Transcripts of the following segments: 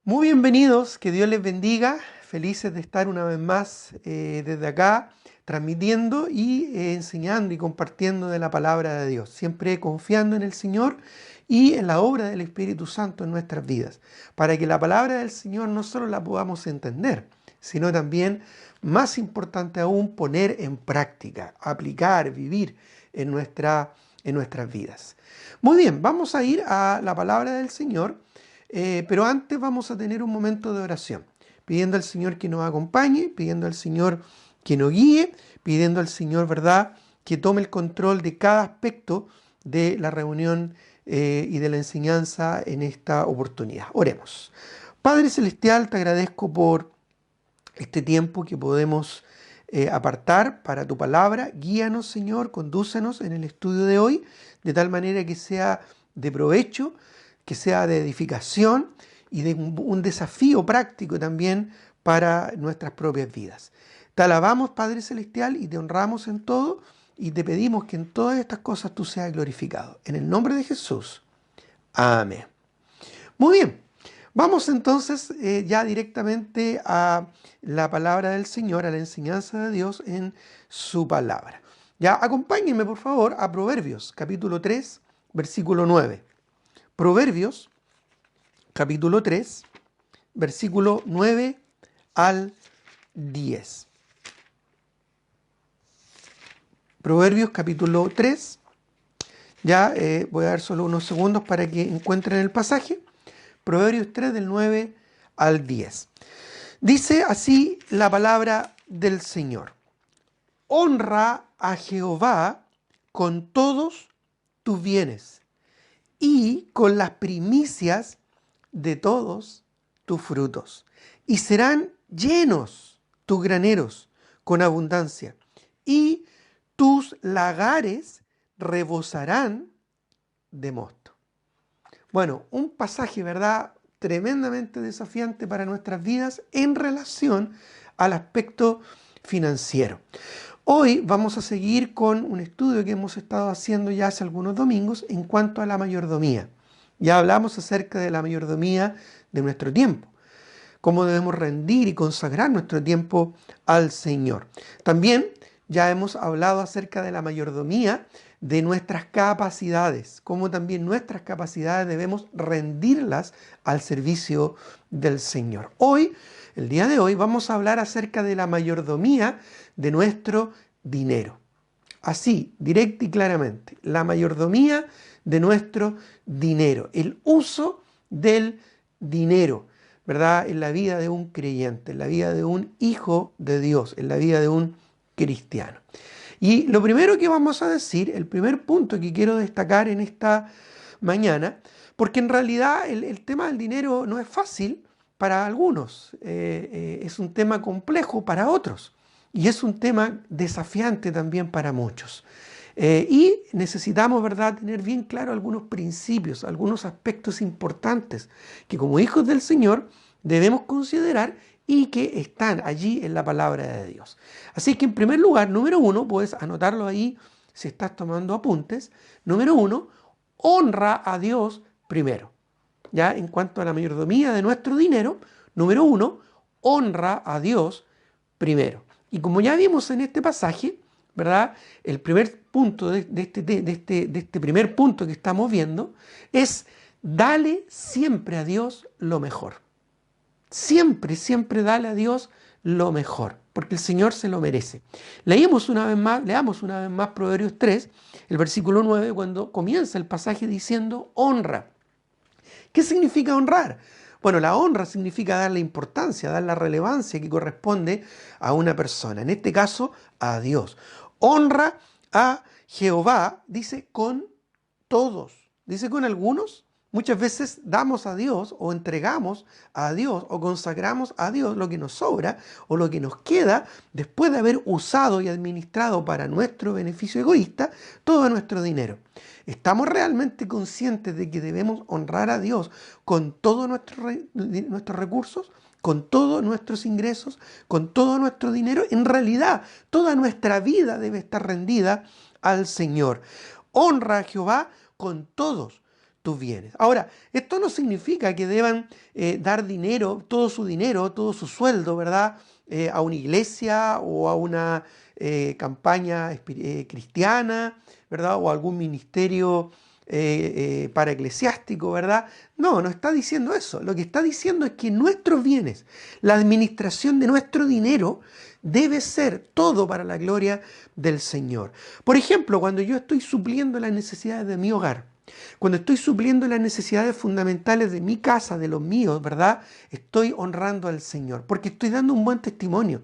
Muy bienvenidos, que Dios les bendiga. Felices de estar una vez más desde acá, transmitiendo y enseñando y compartiendo de la palabra de Dios. Siempre confiando en el Señor y en la obra del Espíritu Santo en nuestras vidas, para que la palabra del Señor no solo la podamos entender, sino también, más importante aún, poner en práctica, aplicar, vivir en nuestras vidas. Muy bien, vamos a ir a la palabra del Señor. Pero antes vamos a tener un momento de oración, pidiendo al Señor que nos acompañe, pidiendo al Señor que nos guíe, pidiendo al Señor, ¿verdad?, que tome el control de cada aspecto de la reunión y de la enseñanza en esta oportunidad. Oremos. Padre Celestial, te agradezco por este tiempo que podemos apartar para tu palabra. Guíanos, Señor, condúcenos en el estudio de hoy, de tal manera que sea de provecho, que sea de edificación y de un desafío práctico también para nuestras propias vidas. Te alabamos, Padre Celestial, y te honramos en todo, y te pedimos que en todas estas cosas tú seas glorificado. En el nombre de Jesús. Amén. Muy bien. Vamos entonces ya directamente a la palabra del Señor, a la enseñanza de Dios en su palabra. Ya, acompáñenme por favor a Proverbios, capítulo 3, versículo 9. Proverbios, capítulo 3, versículo 9 al 10. Proverbios, capítulo 3. Ya voy a dar solo unos segundos para que encuentren el pasaje. Proverbios 3, del 9 al 10. Dice así la palabra del Señor. Honra a Jehová con todos tus bienes y con las primicias de todos tus frutos, y serán llenos tus graneros con abundancia, y tus lagares rebosarán de mosto. Bueno, un pasaje, ¿verdad?, tremendamente desafiante para nuestras vidas en relación al aspecto financiero. Hoy vamos a seguir con un estudio que hemos estado haciendo ya hace algunos domingos en cuanto a la mayordomía. Ya hablamos acerca de la mayordomía de nuestro tiempo, cómo debemos rendir y consagrar nuestro tiempo al Señor. También ya hemos hablado acerca de la mayordomía de nuestras capacidades, cómo también nuestras capacidades debemos rendirlas al servicio del Señor. Hoy, el día de hoy, vamos a hablar acerca de la mayordomía de nuestro dinero. Así, directa y claramente, la mayordomía de nuestro dinero, el uso del dinero, ¿verdad?, en la vida de un creyente, en la vida de un hijo de Dios, en la vida de un cristiano. Y lo primero que vamos a decir, el primer punto que quiero destacar en esta mañana, porque en realidad el tema del dinero no es fácil para algunos, es un tema complejo para otros y es un tema desafiante también para muchos. Y necesitamos, ¿verdad?, tener bien claro algunos principios, algunos aspectos importantes que como hijos del Señor debemos considerar y que están allí en la palabra de Dios. Así que en primer lugar, número uno, puedes anotarlo ahí si estás tomando apuntes. Número uno, honra a Dios primero. Ya en cuanto a la mayordomía de nuestro dinero, número uno, honra a Dios primero. Y como ya vimos en este pasaje, ¿verdad?, el primer punto de este primer punto que estamos viendo es: dale siempre a Dios lo mejor. Siempre, siempre dale a Dios lo mejor, porque el Señor se lo merece. Leamos una vez más Proverbios 3, el versículo 9, cuando comienza el pasaje diciendo honra. ¿Qué significa honrar? Bueno, la honra significa darle importancia, dar la relevancia que corresponde a una persona, en este caso a Dios. Honra a Jehová, dice, con todos. Dice con algunos. Muchas veces damos a Dios o entregamos a Dios o consagramos a Dios lo que nos sobra o lo que nos queda después de haber usado y administrado para nuestro beneficio egoísta todo nuestro dinero. ¿Estamos realmente conscientes de que debemos honrar a Dios con todos nuestros recursos, con todos nuestros ingresos, con todo nuestro dinero? En realidad, toda nuestra vida debe estar rendida al Señor. Honra a Jehová con todos tus bienes. Ahora, esto no significa que deban dar dinero, todo su sueldo, ¿verdad? A una iglesia o a una campaña cristiana, ¿verdad? O a algún ministerio paraeclesiástico, ¿verdad? No, no está diciendo eso. Lo que está diciendo es que nuestros bienes, la administración de nuestro dinero, debe ser todo para la gloria del Señor. Por ejemplo, cuando yo estoy supliendo las necesidades de mi hogar, cuando estoy supliendo las necesidades fundamentales de mi casa, de los míos, ¿verdad? Estoy honrando al Señor, porque estoy dando un buen testimonio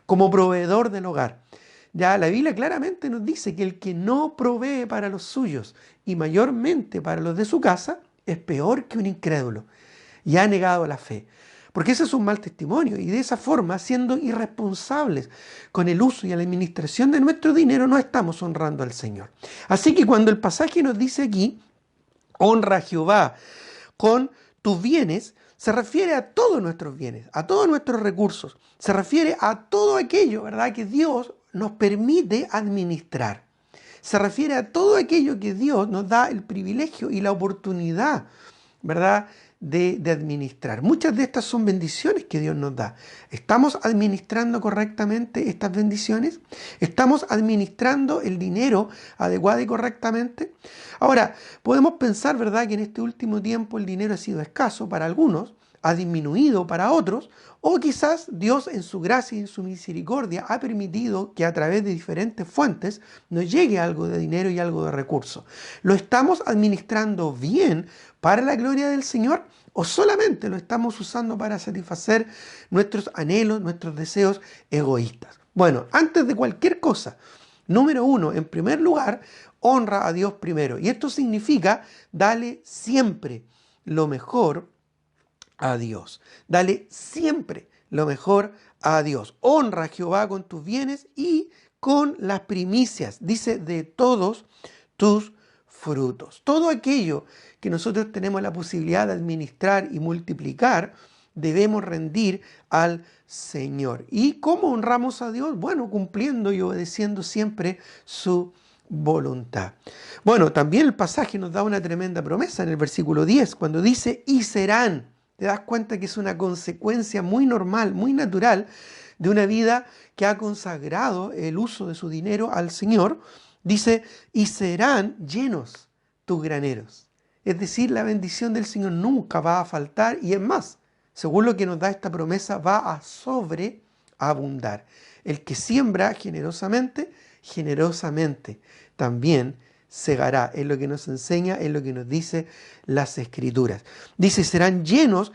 como proveedor del hogar. Ya la Biblia claramente nos dice que el que no provee para los suyos y mayormente para los de su casa es peor que un incrédulo y ha negado la fe. Porque ese es un mal testimonio y de esa forma, siendo irresponsables con el uso y la administración de nuestro dinero, no estamos honrando al Señor. Así que cuando el pasaje nos dice aquí, honra a Jehová con tus bienes, se refiere a todos nuestros bienes, a todos nuestros recursos, se refiere a todo aquello, ¿verdad?, que Dios nos permite administrar. Se refiere a todo aquello que Dios nos da el privilegio y la oportunidad, ¿verdad?, de administrar. Muchas de estas son bendiciones que Dios nos da. ¿Estamos administrando correctamente estas bendiciones? ¿Estamos administrando el dinero adecuado y correctamente? Ahora, podemos pensar, ¿verdad?, que en este último tiempo el dinero ha sido escaso para algunos, ha disminuido para otros, o quizás Dios en su gracia y en su misericordia ha permitido que a través de diferentes fuentes nos llegue algo de dinero y algo de recursos. ¿Lo estamos administrando bien para la gloria del Señor o solamente lo estamos usando para satisfacer nuestros anhelos, nuestros deseos egoístas? Bueno, antes de cualquier cosa, número uno, en primer lugar, honra a Dios primero. Y esto significa dale siempre lo mejor a Dios. Dale siempre lo mejor a Dios. Honra a Jehová con tus bienes y con las primicias, dice, de todos tus frutos. Todo aquello que nosotros tenemos la posibilidad de administrar y multiplicar, debemos rendir al Señor. ¿Y cómo honramos a Dios? Bueno, cumpliendo y obedeciendo siempre su voluntad. Bueno, también el pasaje nos da una tremenda promesa en el versículo 10, cuando dice, y serán. Te das cuenta que es una consecuencia muy normal, muy natural de una vida que ha consagrado el uso de su dinero al Señor. Dice, y serán llenos tus graneros. Es decir, la bendición del Señor nunca va a faltar y es más, según lo que nos da esta promesa, va a sobreabundar. El que siembra generosamente, generosamente también segará. Es lo que nos enseña, es lo que nos dice las Escrituras. Dice, serán llenos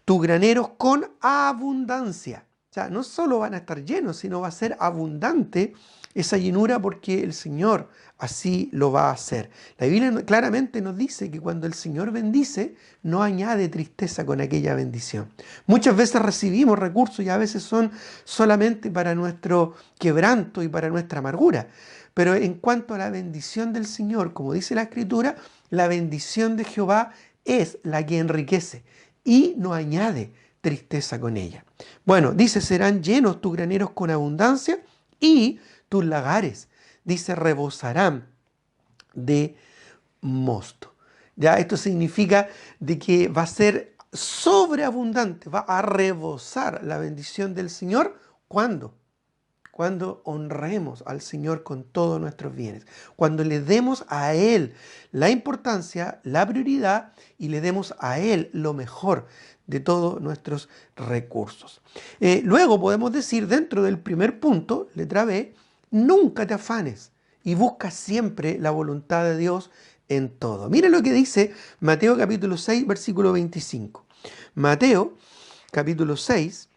tus graneros con abundancia. O sea, no solo van a estar llenos, sino va a ser abundante esa llenura porque el Señor así lo va a hacer. La Biblia claramente nos dice que cuando el Señor bendice, no añade tristeza con aquella bendición. Muchas veces recibimos recursos y a veces son solamente para nuestro quebranto y para nuestra amargura. Pero en cuanto a la bendición del Señor, como dice la Escritura, la bendición de Jehová es la que enriquece y no añade tristeza con ella. Bueno, dice, serán llenos tus graneros con abundancia y tus lagares, dice, rebosarán de mosto. Ya, esto significa de que va a ser sobreabundante, va a rebosar la bendición del Señor. ¿Cuándo? Cuando honremos al Señor con todos nuestros bienes, cuando le demos a Él la importancia, la prioridad y le demos a Él lo mejor de todos nuestros recursos. Luego podemos decir dentro del primer punto, letra B, nunca te afanes y busca siempre la voluntad de Dios en todo. Mira lo que dice Mateo capítulo 6, versículo 25. Mateo capítulo 6,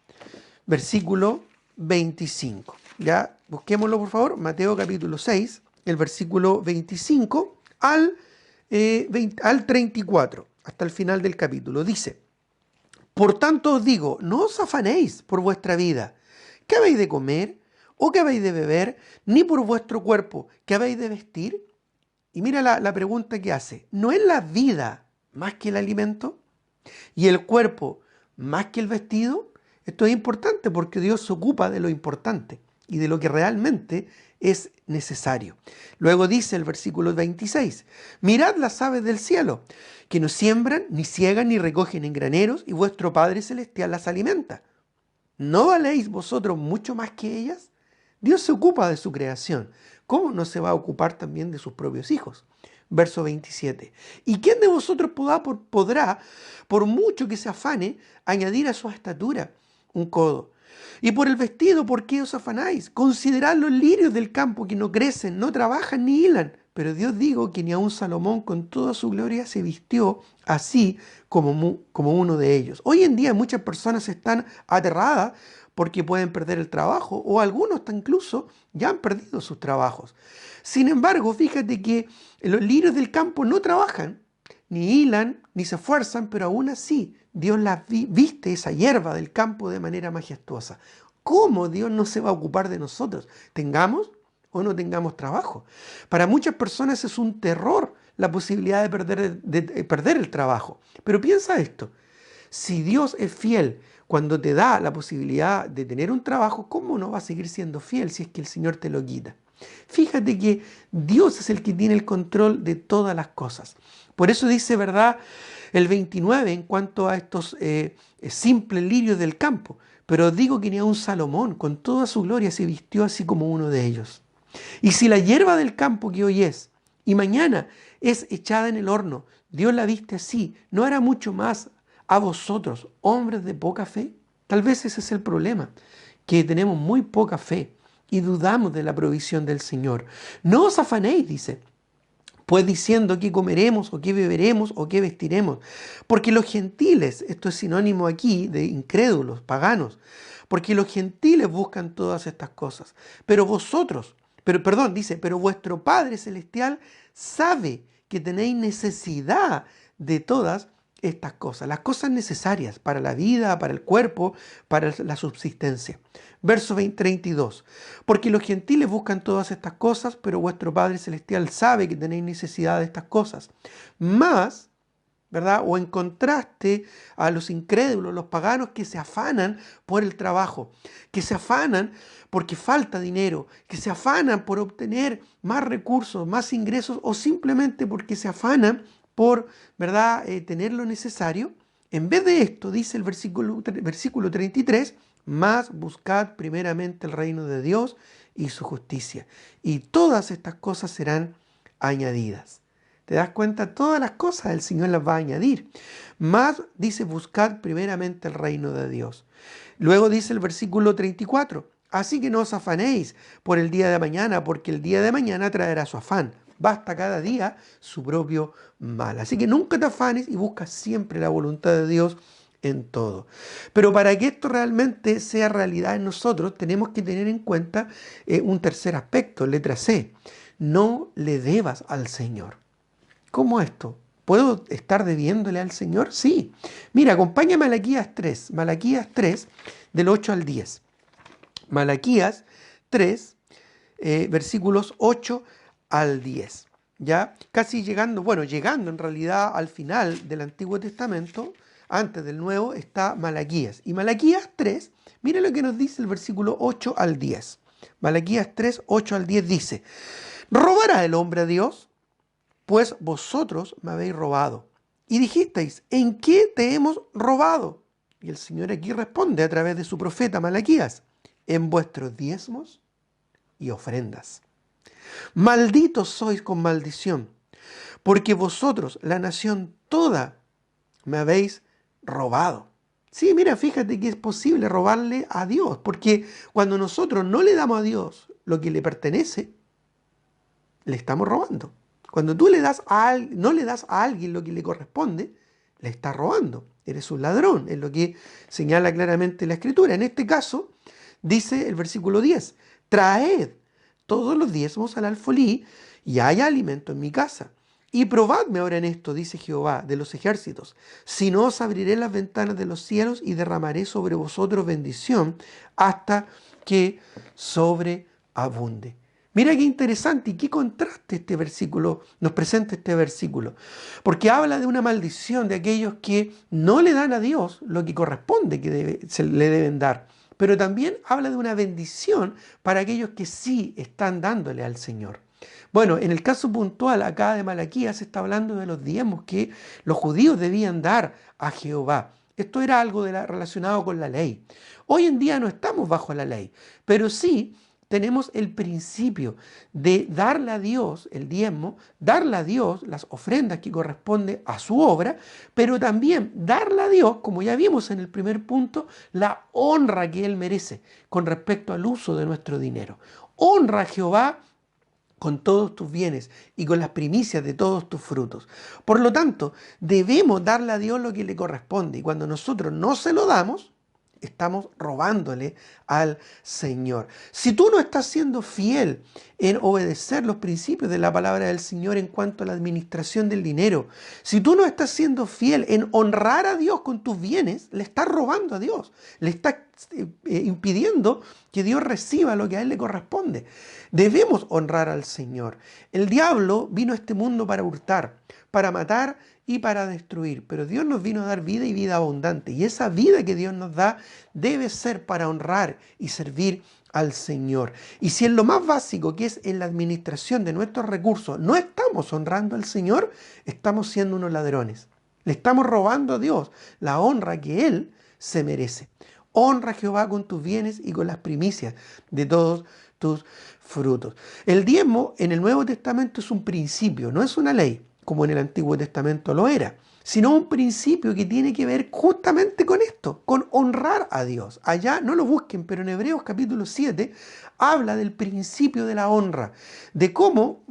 versículo 25. Ya, busquémoslo por favor, Mateo capítulo 6, el versículo 25 al 34, hasta el final del capítulo. Dice, por tanto os digo, no os afanéis por vuestra vida, ¿qué habéis de comer o qué habéis de beber? Ni por vuestro cuerpo, ¿qué habéis de vestir? Y mira la pregunta que hace, ¿no es la vida más que el alimento y el cuerpo más que el vestido? Esto es importante porque Dios se ocupa de lo importante. y de lo que realmente es necesario. Luego dice el versículo 26, mirad las aves del cielo, que no siembran, ni ciegan, ni recogen en graneros, y vuestro Padre Celestial las alimenta. ¿No valéis vosotros mucho más que ellas? Dios se ocupa de su creación. ¿Cómo no se va a ocupar también de sus propios hijos? Verso 27. ¿Y quién de vosotros podrá, por mucho que se afane, añadir a su estatura un codo? Y por el vestido, ¿por qué os afanáis? Considerad los lirios del campo, que no crecen, no trabajan ni hilan. Pero Dios dijo que ni aun Salomón con toda su gloria se vistió así como uno de ellos. Hoy en día muchas personas están aterradas porque pueden perder el trabajo, o algunos incluso ya han perdido sus trabajos. Sin embargo, fíjate que los lirios del campo no trabajan, ni hilan, ni se esfuerzan, pero aún así Dios las viste, esa hierba del campo, de manera majestuosa. ¿Cómo Dios no se va a ocupar de nosotros? ¿Tengamos o no tengamos trabajo? Para muchas personas es un terror la posibilidad de perder el trabajo. Pero piensa esto, si Dios es fiel cuando te da la posibilidad de tener un trabajo, ¿cómo no va a seguir siendo fiel si es que el Señor te lo quita? Fíjate que Dios es el que tiene el control de todas las cosas. Por eso dice, ¿verdad?, el 29 en cuanto a estos simples lirios del campo. Pero os digo que ni aun Salomón con toda su gloria se vistió así como uno de ellos. Y si la hierba del campo que hoy es y mañana es echada en el horno, Dios la viste así, ¿no hará mucho más a vosotros, hombres de poca fe? Tal vez ese es el problema, que tenemos muy poca fe y dudamos de la provisión del Señor. No os afanéis, dice, pues diciendo qué comeremos o qué beberemos o qué vestiremos. Porque los gentiles, esto es sinónimo aquí de incrédulos, paganos, porque los gentiles buscan todas estas cosas. Pero vosotros, dice, pero vuestro Padre Celestial sabe que tenéis necesidad de todas estas cosas, las cosas necesarias para la vida, para el cuerpo, para la subsistencia. Verso 32. Porque los gentiles buscan todas estas cosas, pero vuestro Padre Celestial sabe que tenéis necesidad de estas cosas. Más, ¿verdad? O en contraste a los incrédulos, los paganos que se afanan por el trabajo, que se afanan porque falta dinero, que se afanan por obtener más recursos, más ingresos, o simplemente porque se afanan por, ¿verdad?, tener lo necesario. En vez de esto, dice el versículo 33, más buscad primeramente el reino de Dios y su justicia, y todas estas cosas serán añadidas. ¿Te das cuenta? Todas las cosas el Señor las va a añadir. Más dice, buscad primeramente el reino de Dios. Luego dice el versículo 34, así que no os afanéis por el día de mañana, porque el día de mañana traerá su afán. Basta cada día su propio mal. Así que nunca te afanes y busca siempre la voluntad de Dios en todo. Pero para que esto realmente sea realidad en nosotros, tenemos que tener en cuenta un tercer aspecto, letra C. No le debas al Señor. ¿Cómo esto? ¿Puedo estar debiéndole al Señor? Sí. Mira, acompáñame a Malaquías 3. Malaquías 3, del 8 al 10. Malaquías 3, versículos 8 al 10. Ya casi llegando en realidad al final del Antiguo Testamento, antes del Nuevo, está Malaquías. Y Malaquías 3, mire lo que nos dice el versículo 8 al 10. Malaquías 3, 8 al 10 dice, ¿robará el hombre a Dios? Pues vosotros me habéis robado. Y dijisteis, ¿en qué te hemos robado? Y el Señor aquí responde a través de su profeta Malaquías, en vuestros diezmos y ofrendas. Malditos sois con maldición, porque vosotros, la nación toda, me habéis robado. Sí, mira, fíjate que es posible robarle a Dios, porque cuando nosotros no le damos a Dios lo que le pertenece, le estamos robando. Cuando tú no le das a alguien lo que le corresponde, le estás robando. Eres un ladrón, es lo que señala claramente la Escritura. En este caso, dice el versículo 10, traed todos los diezmos al alfolí y haya alimento en mi casa. Y probadme ahora en esto, dice Jehová de los ejércitos, si no os abriré las ventanas de los cielos y derramaré sobre vosotros bendición hasta que sobreabunde. Mira qué interesante y qué contraste este versículo nos presenta este versículo, porque habla de una maldición de aquellos que no le dan a Dios lo que corresponde que le deben dar, pero también habla de una bendición para aquellos que sí están dándole al Señor. Bueno, en el caso puntual acá de Malaquías se está hablando de los diezmos que los judíos debían dar a Jehová. Esto era algo relacionado con la ley. Hoy en día no estamos bajo la ley, pero sí tenemos el principio de darle a Dios el diezmo, darle a Dios las ofrendas que corresponden a su obra, pero también darle a Dios, como ya vimos en el primer punto, la honra que Él merece con respecto al uso de nuestro dinero. Honra a Jehová con todos tus bienes y con las primicias de todos tus frutos. Por lo tanto, debemos darle a Dios lo que le corresponde, y cuando nosotros no se lo damos, estamos robándole al Señor. Si tú no estás siendo fiel en obedecer los principios de la palabra del Señor en cuanto a la administración del dinero, si tú no estás siendo fiel en honrar a Dios con tus bienes, le estás robando a Dios, le estás impidiendo que Dios reciba lo que a Él le corresponde. Debemos honrar al Señor. El diablo vino a este mundo para hurtar, para matar y para destruir, pero Dios nos vino a dar vida y vida abundante, y esa vida que Dios nos da debe ser para honrar y servir al Señor. Y si en lo más básico, que es en la administración de nuestros recursos, no estamos honrando al Señor, estamos siendo unos ladrones. Le estamos robando a Dios la honra que Él se merece. Honra a Jehová con tus bienes y con las primicias de todos tus frutos. El diezmo en el Nuevo Testamento es un principio, no es una ley, como en el Antiguo Testamento lo era, sino un principio que tiene que ver justamente con esto, con honrar a Dios. Allá no lo busquen, pero en Hebreos capítulo 7 habla del principio de la honra, de cómo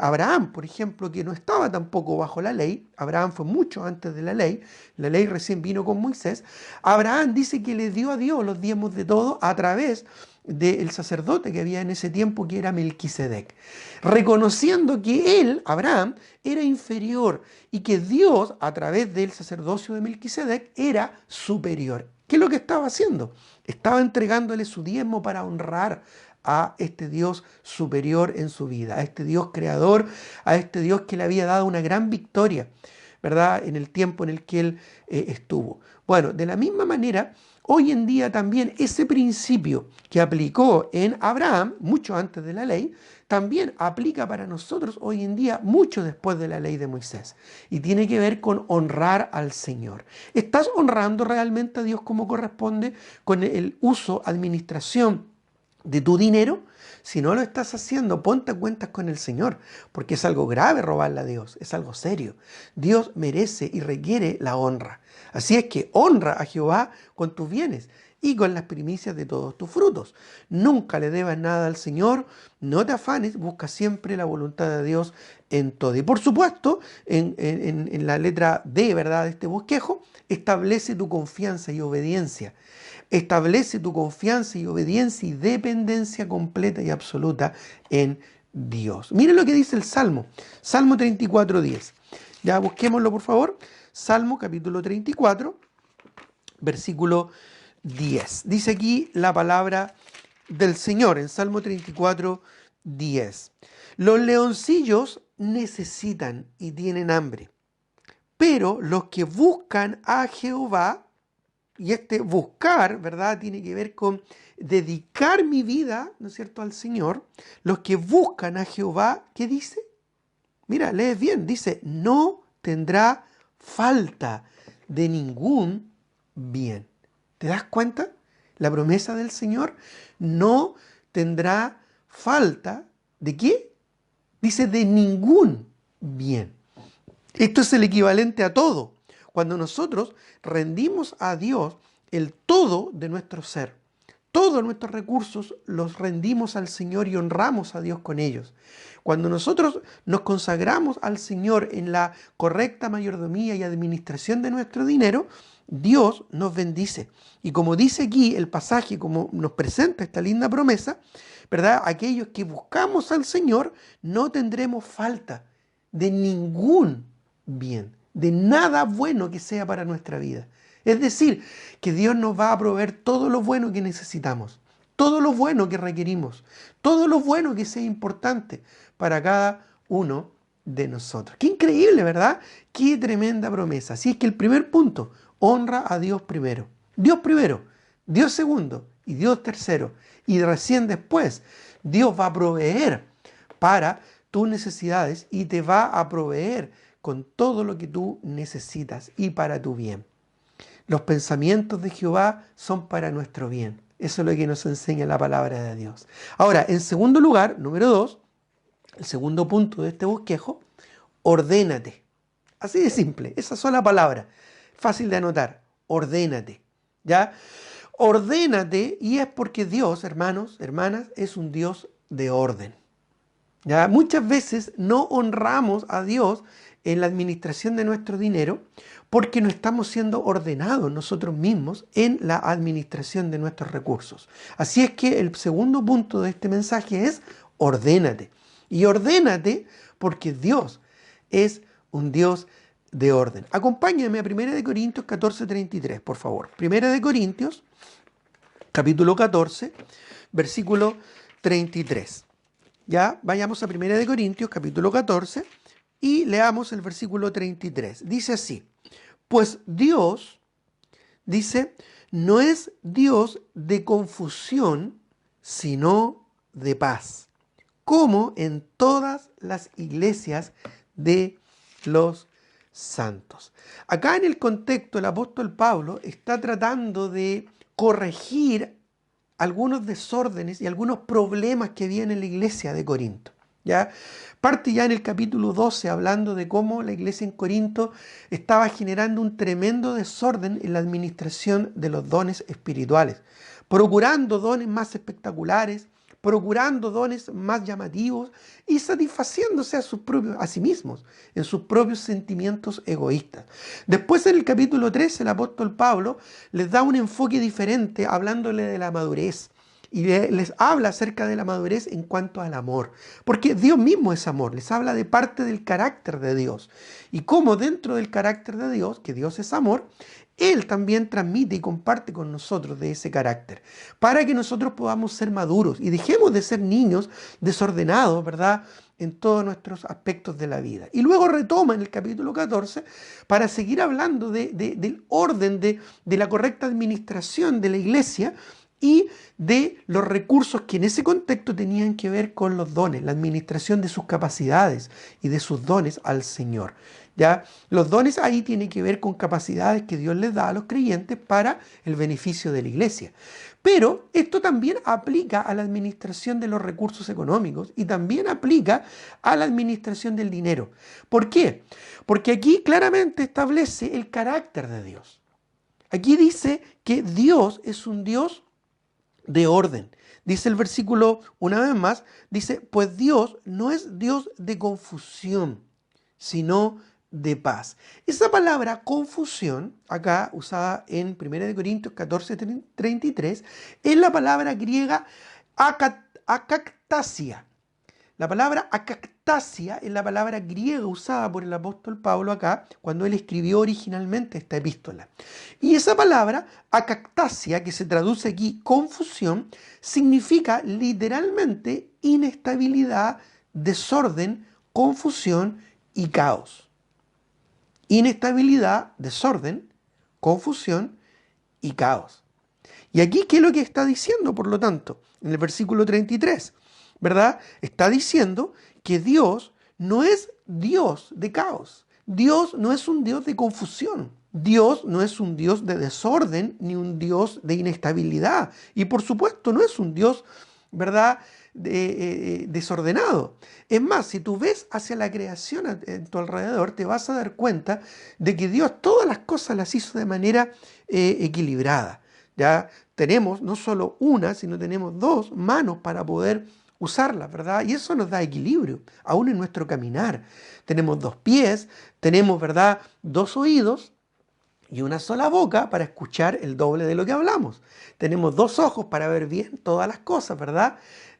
Abraham, por ejemplo, que no estaba tampoco bajo la ley, Abraham fue mucho antes de la ley recién vino con Moisés, Abraham dice que le dio a Dios los diezmos de todo a través del sacerdote que había en ese tiempo, que era Melquisedec, reconociendo que él, Abraham, era inferior y que Dios, a través del sacerdocio de Melquisedec, era superior. ¿Qué es lo que estaba haciendo? Estaba entregándole su diezmo para honrar a este Dios superior en su vida, a este Dios creador, a este Dios que le había dado una gran victoria, ¿verdad?, en el tiempo en el que él estuvo. Bueno, de la misma manera, hoy en día también ese principio que aplicó en Abraham, mucho antes de la ley, también aplica para nosotros hoy en día, mucho después de la ley de Moisés. Y tiene que ver con honrar al Señor. ¿Estás honrando realmente a Dios como corresponde con el uso, administración de tu dinero? Si no lo estás haciendo, ponte a cuentas con el Señor, porque es algo grave robarle a Dios, es algo serio. Dios merece y requiere la honra. Así es que honra a Jehová con tus bienes y con las primicias de todos tus frutos. Nunca le debas nada al Señor, no te afanes, busca siempre la voluntad de Dios en todo. Y por supuesto, en la letra D, ¿verdad?, de este bosquejo, establece tu confianza y obediencia. Establece tu confianza y obediencia y dependencia completa y absoluta en Dios. Miren lo que dice el Salmo, Salmo 34:10. Ya busquémoslo, por favor. Salmo capítulo 34, versículo 10. Dice aquí la palabra del Señor en Salmo 34:10. Los leoncillos necesitan y tienen hambre, pero los que buscan a Jehová, y este buscar, ¿verdad?, tiene que ver con dedicar mi vida, ¿no es cierto?, al Señor. Los que buscan a Jehová, ¿qué dice? Mira, lees bien, dice, no tendrá falta de ningún bien. ¿Te das cuenta? La promesa del Señor, no tendrá falta ¿de qué? Dice de ningún bien. Esto es el equivalente a todo. Cuando nosotros rendimos a Dios el todo de nuestro ser, todos nuestros recursos los rendimos al Señor y honramos a Dios con ellos. Cuando nosotros nos consagramos al Señor en la correcta mayordomía y administración de nuestro dinero, Dios nos bendice. Y como dice aquí el pasaje, como nos presenta esta linda promesa, ¿verdad?, aquellos que buscamos al Señor no tendremos falta de ningún bien, de nada bueno que sea para nuestra vida. Es decir, que Dios nos va a proveer todo lo bueno que necesitamos, todo lo bueno que requerimos, todo lo bueno que sea importante para cada uno de nosotros. Qué increíble, ¿verdad? Qué tremenda promesa. Así es que el primer punto, honra a Dios primero. Dios primero, Dios segundo y Dios tercero. Y recién después Dios va a proveer para tus necesidades y te va a proveer con todo lo que tú necesitas y para tu bien. Los pensamientos de Jehová son para nuestro bien. Eso es lo que nos enseña la palabra de Dios. Ahora, en segundo lugar, número 2, el segundo punto de este bosquejo, ordénate. Así de simple, esa sola palabra, fácil de anotar, ordénate. ¿Ya? Ordénate, y es porque Dios, hermanos, hermanas, es un Dios de orden. ¿Ya? Muchas veces no honramos a Dios en la administración de nuestro dinero porque no estamos siendo ordenados nosotros mismos en la administración de nuestros recursos. Así es que el segundo punto de este mensaje es ordénate. Y ordénate porque Dios es un Dios de orden. Acompáñame a 1 Corintios 14:33, por favor. 1 Corintios, capítulo 14, versículo 33. Ya, vayamos a 1 Corintios, capítulo 14, y leamos el versículo 33. Dice así: pues Dios, dice, no es Dios de confusión, sino de paz, como en todas las iglesias de los santos. Acá en el contexto el apóstol Pablo está tratando de corregir algunos desórdenes y algunos problemas que había en la iglesia de Corinto. ¿Ya? Parte ya en el capítulo 12 hablando de cómo la iglesia en Corinto estaba generando un tremendo desorden en la administración de los dones espirituales, procurando dones más espectaculares, procurando dones más llamativos y satisfaciéndose a sí mismos, en sus propios sentimientos egoístas. Después en el capítulo 13 el apóstol Pablo les da un enfoque diferente hablándole de la madurez. Y les habla acerca de la madurez en cuanto al amor. Porque Dios mismo es amor. Les habla de parte del carácter de Dios. Y cómo dentro del carácter de Dios, que Dios es amor, Él también transmite y comparte con nosotros de ese carácter. Para que nosotros podamos ser maduros y dejemos de ser niños desordenados, ¿verdad?, en todos nuestros aspectos de la vida. Y luego retoma en el capítulo 14 para seguir hablando del orden, de la correcta administración de la iglesia y de los recursos que en ese contexto tenían que ver con los dones, la administración de sus capacidades y de sus dones al Señor. ¿Ya? Los dones ahí tienen que ver con capacidades que Dios les da a los creyentes para el beneficio de la iglesia. Pero esto también aplica a la administración de los recursos económicos y también aplica a la administración del dinero. ¿Por qué? Porque aquí claramente establece el carácter de Dios. Aquí dice que Dios es un Dios de orden. Dice el versículo una vez más, dice, pues Dios no es Dios de confusión, sino de paz. Esa palabra confusión, acá usada en 1 Corintios 14:33, es la palabra griega akaktasia. La palabra akaktasia es la palabra griega usada por el apóstol Pablo acá cuando él escribió originalmente esta epístola. Y esa palabra akaktasia, que se traduce aquí confusión, significa literalmente inestabilidad, desorden, confusión y caos. Inestabilidad, desorden, confusión y caos. Y aquí, ¿qué es lo que está diciendo, por lo tanto? En el versículo 33, ¿verdad? Está diciendo que Dios no es Dios de caos. Dios no es un Dios de confusión. Dios no es un Dios de desorden ni un Dios de inestabilidad. Y por supuesto no es un Dios, ¿verdad?, desordenado. Es más, si tú ves hacia la creación a tu alrededor, te vas a dar cuenta de que Dios todas las cosas las hizo de manera equilibrada. Ya tenemos no solo una, sino tenemos dos manos para poder usarlas, ¿verdad? Y eso nos da equilibrio, aún en nuestro caminar. Tenemos dos pies, tenemos, ¿verdad?, dos oídos y una sola boca para escuchar el doble de lo que hablamos. Tenemos dos ojos para ver bien todas las cosas, ¿verdad?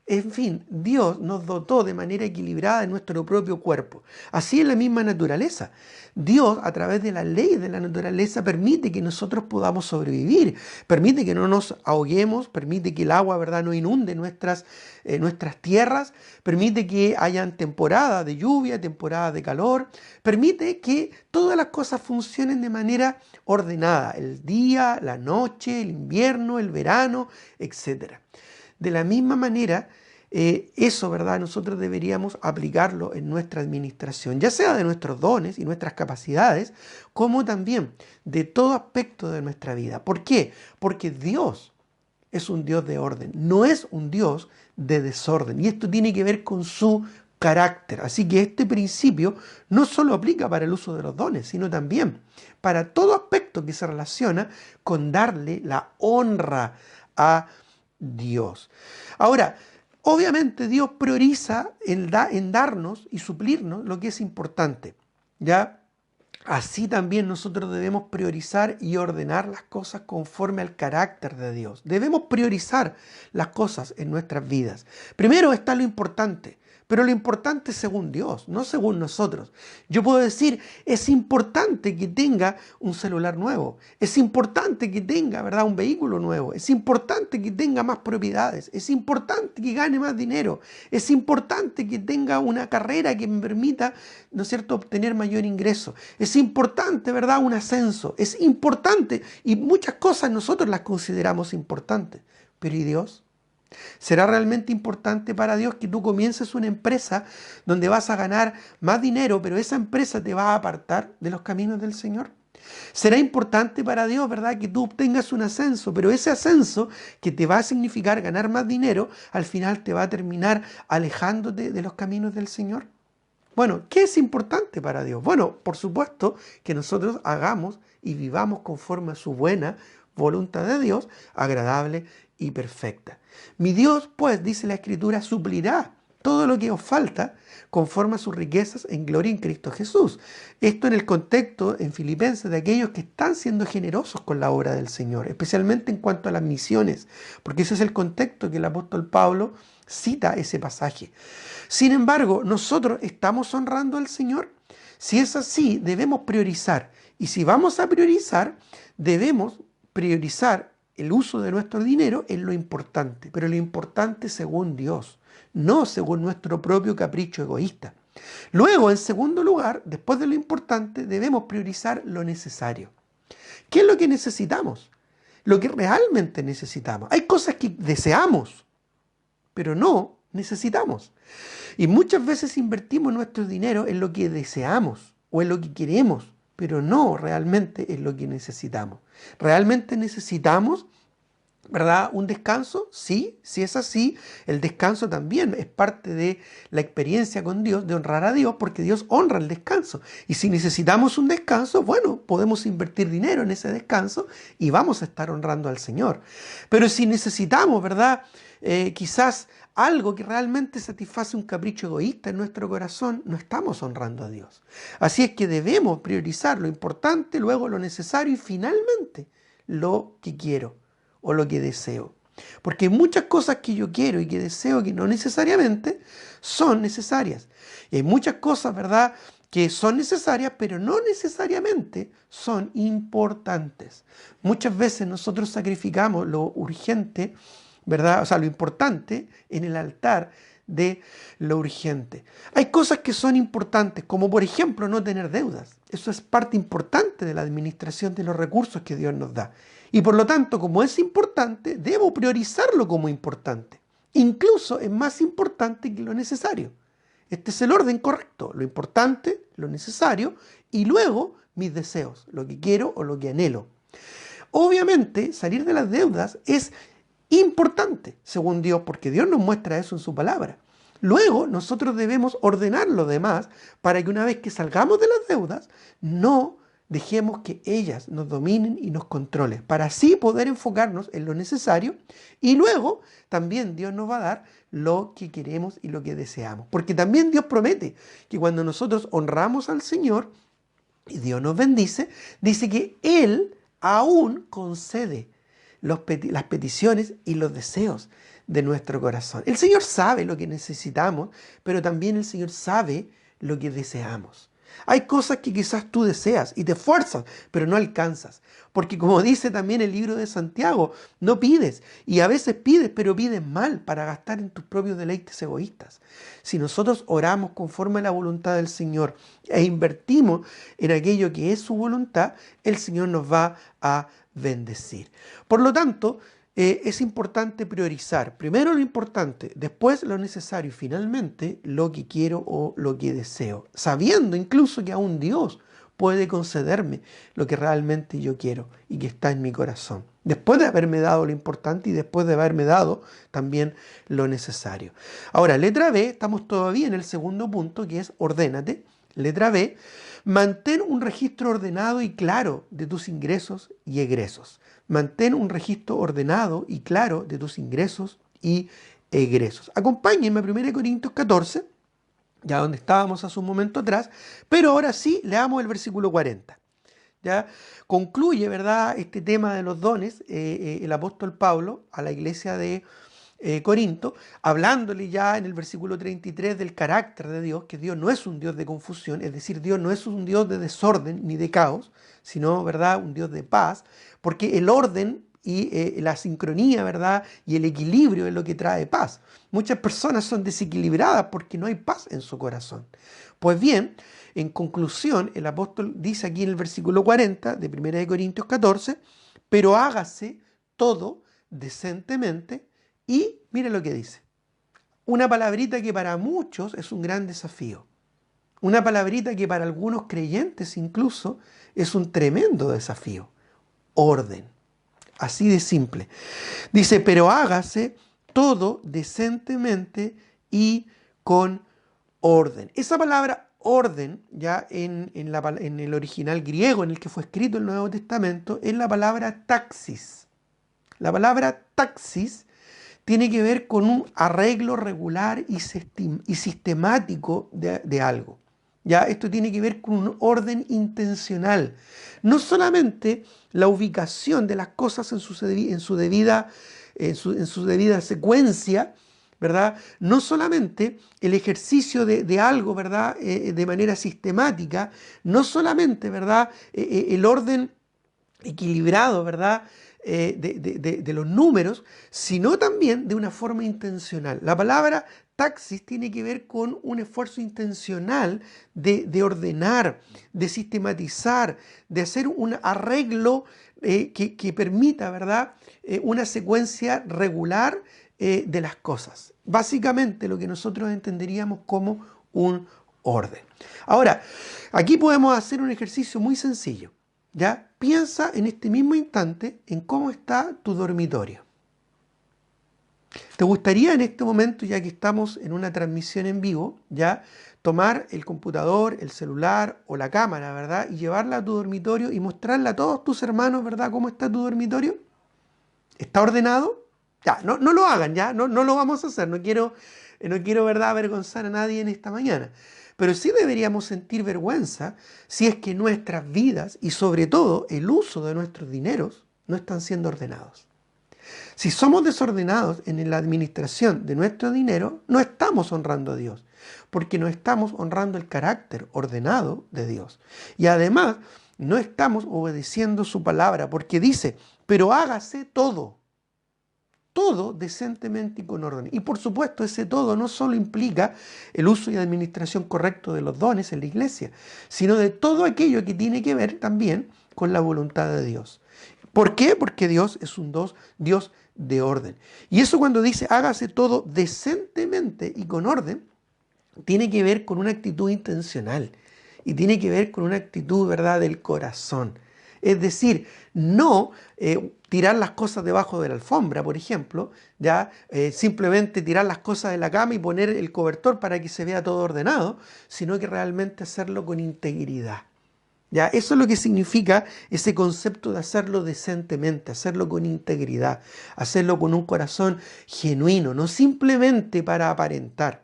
En fin, Dios nos dotó de manera equilibrada de nuestro propio cuerpo. Así es la misma naturaleza. Dios, a través de la ley de la naturaleza, permite que nosotros podamos sobrevivir, permite que no nos ahoguemos, permite que el agua, ¿verdad?, no inunde nuestras tierras, permite que hayan temporadas de lluvia, temporadas de calor, permite que todas las cosas funcionen de manera ordenada, el día, la noche, el invierno, el verano, etcétera. De la misma manera, eso, ¿verdad? Nosotros deberíamos aplicarlo en nuestra administración, ya sea de nuestros dones y nuestras capacidades, como también de todo aspecto de nuestra vida. ¿Por qué? Porque Dios es un Dios de orden, no es un Dios de desorden. Y esto tiene que ver con su carácter. Así que este principio no solo aplica para el uso de los dones, sino también para todo aspecto que se relaciona con darle la honra a Dios. Ahora, obviamente Dios prioriza en darnos y suplirnos lo que es importante, ¿ya? Así también nosotros debemos priorizar y ordenar las cosas conforme al carácter de Dios. Debemos priorizar las cosas en nuestras vidas. Primero está lo importante, pero lo importante según Dios, no según nosotros. Yo puedo decir, es importante que tenga un celular nuevo, es importante que tenga, ¿verdad?, un vehículo nuevo, es importante que tenga más propiedades, es importante que gane más dinero, es importante que tenga una carrera que me permita, ¿no es cierto?, obtener mayor ingreso, es importante, ¿verdad?, un ascenso, es importante, y muchas cosas nosotros las consideramos importantes. Pero ¿y Dios? ¿Será realmente importante para Dios que tú comiences una empresa donde vas a ganar más dinero, pero esa empresa te va a apartar de los caminos del Señor? ¿Será importante para Dios, verdad, que tú obtengas un ascenso, pero ese ascenso que te va a significar ganar más dinero, al final te va a terminar alejándote de los caminos del Señor? Bueno, ¿qué es importante para Dios? Bueno, por supuesto que nosotros hagamos y vivamos conforme a su buena voluntad de Dios, agradable y perfecta. Mi Dios, pues, dice la Escritura, suplirá todo lo que os falta conforme a sus riquezas en gloria en Cristo Jesús. Esto en el contexto, en Filipenses, de aquellos que están siendo generosos con la obra del Señor, especialmente en cuanto a las misiones, porque ese es el contexto que el apóstol Pablo cita ese pasaje. Sin embargo, nosotros estamos honrando al Señor. Si es así, debemos priorizar. Y si vamos a priorizar, debemos priorizar el uso de nuestro dinero en lo importante, pero lo importante según Dios, no según nuestro propio capricho egoísta. Luego, en segundo lugar, después de lo importante, debemos priorizar lo necesario. ¿Qué es lo que necesitamos? Lo que realmente necesitamos. Hay cosas que deseamos, pero no necesitamos. Y muchas veces invertimos nuestro dinero en lo que deseamos o en lo que queremos, pero no realmente en lo que necesitamos. ¿Realmente necesitamos, verdad, un descanso? Sí, si es así, el descanso también es parte de la experiencia con Dios, de honrar a Dios, porque Dios honra el descanso. Y si necesitamos un descanso, bueno, podemos invertir dinero en ese descanso y vamos a estar honrando al Señor. Pero si necesitamos, ¿verdad?, quizás algo que realmente satisface un capricho egoísta en nuestro corazón, no estamos honrando a Dios. Así es que debemos priorizar lo importante, luego lo necesario y finalmente lo que quiero o lo que deseo. Porque hay muchas cosas que yo quiero y que deseo que no necesariamente son necesarias. Y hay muchas cosas, ¿verdad?, que son necesarias, pero no necesariamente son importantes. Muchas veces nosotros sacrificamos lo urgente, ¿verdad? O sea, lo importante en el altar de lo urgente. Hay cosas que son importantes, como por ejemplo no tener deudas. Eso es parte importante de la administración de los recursos que Dios nos da. Y por lo tanto, como es importante, debo priorizarlo como importante. Incluso es más importante que lo necesario. Este es el orden correcto. Lo importante, lo necesario y luego mis deseos, lo que quiero o lo que anhelo. Obviamente, salir de las deudas es importante, según Dios, porque Dios nos muestra eso en su palabra. Luego, nosotros debemos ordenar lo demás para que una vez que salgamos de las deudas, no dejemos que ellas nos dominen y nos controlen, para así poder enfocarnos en lo necesario y luego también Dios nos va a dar lo que queremos y lo que deseamos. Porque también Dios promete que cuando nosotros honramos al Señor y Dios nos bendice, dice que Él aún concede las peticiones y los deseos de nuestro corazón. El Señor sabe lo que necesitamos, pero también el Señor sabe lo que deseamos. Hay cosas que quizás tú deseas y te esfuerzas, pero no alcanzas. Porque como dice también el libro de Santiago, no pides. Y a veces pides, pero pides mal para gastar en tus propios deleites egoístas. Si nosotros oramos conforme a la voluntad del Señor e invertimos en aquello que es su voluntad, el Señor nos va a bendecir. Por lo tanto, es importante priorizar primero lo importante, después lo necesario y finalmente lo que quiero o lo que deseo, sabiendo incluso que aún Dios puede concederme lo que realmente yo quiero y que está en mi corazón. Después de haberme dado lo importante y después de haberme dado también lo necesario. Ahora, letra B, estamos todavía en el segundo punto que es ordénate. Letra B, mantén un registro ordenado y claro de tus ingresos y egresos. Mantén un registro ordenado y claro de tus ingresos y egresos. Acompáñenme a 1 Corintios 14, ya donde estábamos hace un momento atrás, pero ahora sí leamos el versículo 40. ¿Ya? Concluye, ¿verdad?, este tema de los dones, el apóstol Pablo a la iglesia de Corinto, hablándole ya en el versículo 33 del carácter de Dios, que Dios no es un Dios de confusión, es decir, Dios no es un Dios de desorden ni de caos, sino, ¿verdad?, un Dios de paz, porque el orden y la sincronía, ¿verdad?, y el equilibrio es lo que trae paz. Muchas personas son desequilibradas porque no hay paz en su corazón. Pues bien, en conclusión, el apóstol dice aquí en el versículo 40 de 1 Corintios 14, pero hágase todo decentemente y mire lo que dice. Una palabrita que para muchos es un gran desafío. Una palabrita que para algunos creyentes incluso es un tremendo desafío. Orden. Así de simple. Dice, pero hágase todo decentemente y con orden. Esa palabra orden, ya en el original griego en el que fue escrito el Nuevo Testamento, es la palabra taxis. La palabra taxis tiene que ver con un arreglo regular y sistemático de algo. ¿Ya? Esto tiene que ver con un orden intencional. No solamente la ubicación de las cosas en su debida secuencia, ¿verdad? No solamente el ejercicio de algo, ¿verdad?, de manera sistemática, no solamente, ¿verdad?, el orden equilibrado, ¿verdad?, de los números, sino también de una forma intencional. La palabra taxis tiene que ver con un esfuerzo intencional de ordenar, de sistematizar, de hacer un arreglo que permita, ¿verdad?, una secuencia regular de las cosas. Básicamente lo que nosotros entenderíamos como un orden. Ahora, aquí podemos hacer un ejercicio muy sencillo. ¿Ya? Piensa en este mismo instante en cómo está tu dormitorio. ¿Te gustaría en este momento, ya que estamos en una transmisión en vivo, ya tomar el computador, el celular o la cámara, ¿verdad?, y llevarla a tu dormitorio y mostrarle a todos tus hermanos, ¿verdad?, cómo está tu dormitorio? ¿Está ordenado? Ya, no lo hagan, ya, no lo vamos a hacer. No quiero, ¿verdad?, avergonzar a nadie en esta mañana. Pero sí deberíamos sentir vergüenza si es que nuestras vidas y sobre todo el uso de nuestros dineros no están siendo ordenados. Si somos desordenados en la administración de nuestro dinero, no estamos honrando a Dios, porque no estamos honrando el carácter ordenado de Dios. Y además, no estamos obedeciendo su palabra, porque dice, pero hágase todo decentemente y con orden. Y por supuesto, ese todo no solo implica el uso y administración correcto de los dones en la iglesia, sino de todo aquello que tiene que ver también con la voluntad de Dios. ¿Por qué? Porque Dios es un Dios de orden. Y eso cuando dice hágase todo decentemente y con orden, tiene que ver con una actitud intencional y tiene que ver con una actitud, ¿verdad?, del corazón. Es decir, no tirar las cosas debajo de la alfombra, por ejemplo, ya simplemente tirar las cosas de la cama y poner el cobertor para que se vea todo ordenado, sino que realmente hacerlo con integridad. ¿Ya? Eso es lo que significa ese concepto de hacerlo decentemente, hacerlo con integridad, hacerlo con un corazón genuino, no simplemente para aparentar,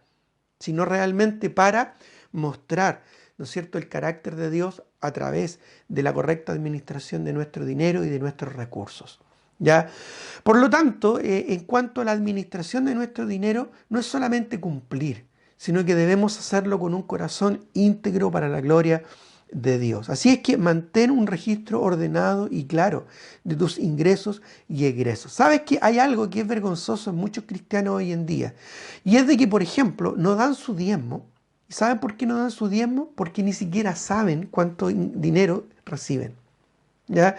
sino realmente para mostrar, ¿no es cierto?, el carácter de Dios a través de la correcta administración de nuestro dinero y de nuestros recursos. ¿Ya? Por lo tanto, en cuanto a la administración de nuestro dinero, no es solamente cumplir, sino que debemos hacerlo con un corazón íntegro para la gloria de Dios. Así es que mantén un registro ordenado y claro de tus ingresos y egresos. ¿Sabes que hay algo que es vergonzoso en muchos cristianos hoy en día? Y es de que, por ejemplo, no dan su diezmo. ¿Y saben por qué no dan su diezmo? Porque ni siquiera saben cuánto dinero reciben. ¿Ya?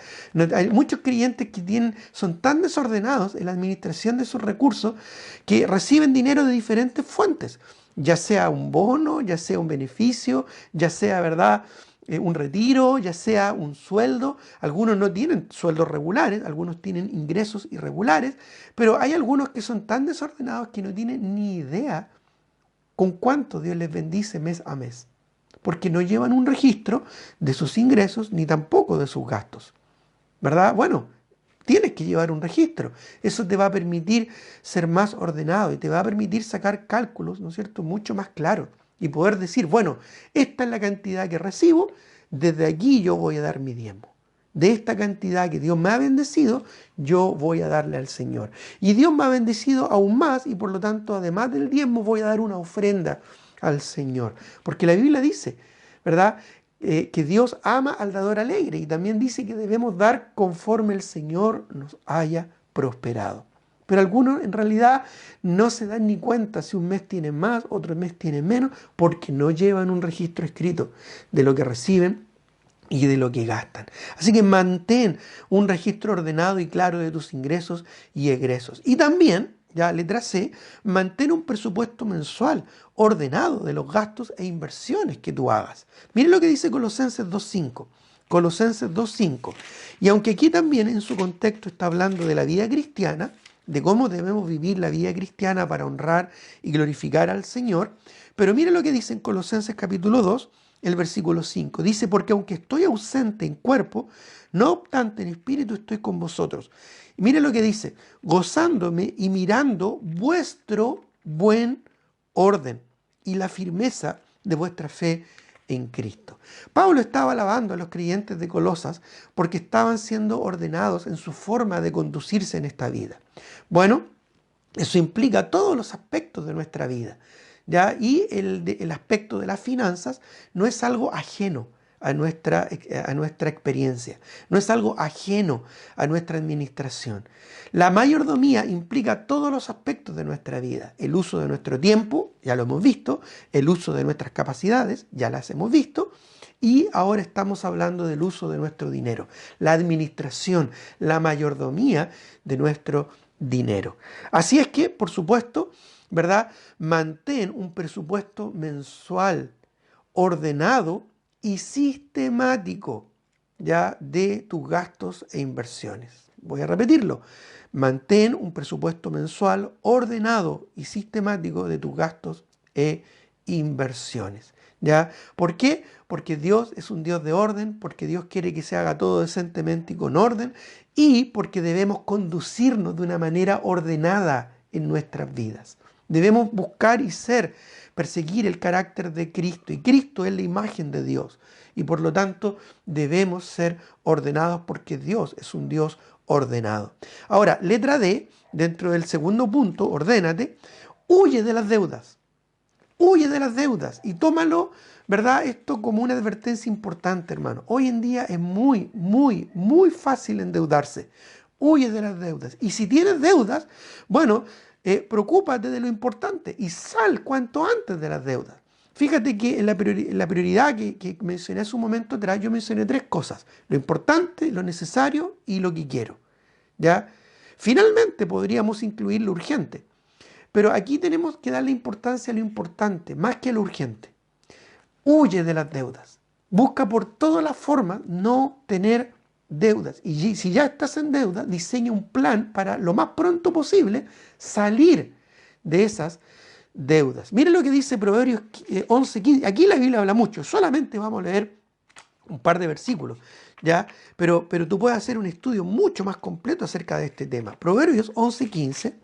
Hay muchos creyentes que son tan desordenados en la administración de sus recursos que reciben dinero de diferentes fuentes, ya sea un bono, ya sea un beneficio, ya sea, ¿verdad? Un retiro, ya sea un sueldo. Algunos no tienen sueldos regulares, algunos tienen ingresos irregulares, pero hay algunos que son tan desordenados que no tienen ni idea con cuánto Dios les bendice mes a mes, porque no llevan un registro de sus ingresos ni tampoco de sus gastos, ¿verdad? Bueno, tienes que llevar un registro. Eso te va a permitir ser más ordenado y te va a permitir sacar cálculos, ¿no es cierto?, mucho más claros y poder decir, bueno, esta es la cantidad que recibo, desde aquí yo voy a dar mi diezmo. De esta cantidad que Dios me ha bendecido, yo voy a darle al Señor. Y Dios me ha bendecido aún más y por lo tanto, además del diezmo, voy a dar una ofrenda al Señor. Porque la Biblia dice, ¿verdad?, que Dios ama al dador alegre y también dice que debemos dar conforme el Señor nos haya prosperado. Pero algunos en realidad no se dan ni cuenta si un mes tiene más, otro mes tiene menos, porque no llevan un registro escrito de lo que reciben y de lo que gastan. Así que mantén un registro ordenado y claro de tus ingresos y egresos. Y también, ya letra C, mantén un presupuesto mensual ordenado de los gastos e inversiones que tú hagas. Miren lo que dice Colosenses 2.5. Colosenses 2.5. Y aunque aquí también en su contexto está hablando de la vida cristiana, de cómo debemos vivir la vida cristiana para honrar y glorificar al Señor, pero miren lo que dice en Colosenses capítulo 2, el versículo 5. Dice, porque aunque estoy ausente en cuerpo, no obstante en espíritu estoy con vosotros. Y miren lo que dice, gozándome y mirando vuestro buen orden y la firmeza de vuestra fe en Cristo. Pablo estaba alabando a los creyentes de Colosas porque estaban siendo ordenados en su forma de conducirse en esta vida. Bueno, eso implica todos los aspectos de nuestra vida, ¿ya? Y el aspecto de las finanzas no es algo ajeno a nuestra experiencia, no es algo ajeno a nuestra administración. La mayordomía implica todos los aspectos de nuestra vida, el uso de nuestro tiempo, ya lo hemos visto, el uso de nuestras capacidades, ya las hemos visto, y ahora estamos hablando del uso de nuestro dinero, la administración, la mayordomía de nuestro dinero. Así es que, por supuesto, ¿verdad?, mantén un presupuesto mensual ordenado y sistemático, ya, de tus gastos e inversiones. Voy a repetirlo. Mantén un presupuesto mensual ordenado y sistemático de tus gastos e inversiones. ¿Ya? ¿Por qué? Porque Dios es un Dios de orden, porque Dios quiere que se haga todo decentemente y con orden, y porque debemos conducirnos de una manera ordenada en nuestras vidas. Debemos buscar y perseguir el carácter de Cristo, y Cristo es la imagen de Dios, y por lo tanto debemos ser ordenados porque Dios es un Dios ordenado. Ahora, letra D, dentro del segundo punto, ordénate, huye de las deudas. Huye de las deudas y tómalo, ¿verdad?, esto como una advertencia importante, hermano. Hoy en día es muy, muy, muy fácil endeudarse. Huye de las deudas. Y si tienes deudas, bueno, preocúpate de lo importante y sal cuanto antes de las deudas. Fíjate que en la prioridad que mencioné hace un momento atrás, yo mencioné tres cosas: lo importante, lo necesario y lo que quiero. ¿Ya? Finalmente podríamos incluir lo urgente. Pero aquí tenemos que darle importancia a lo importante, más que a lo urgente. Huye de las deudas. Busca por todas las formas no tener deudas. Y si ya estás en deuda, diseña un plan para lo más pronto posible salir de esas deudas. Miren lo que dice Proverbios 11:15. Aquí la Biblia habla mucho. Solamente vamos a leer un par de versículos, ¿ya? Pero tú puedes hacer un estudio mucho más completo acerca de este tema. Proverbios 11:15.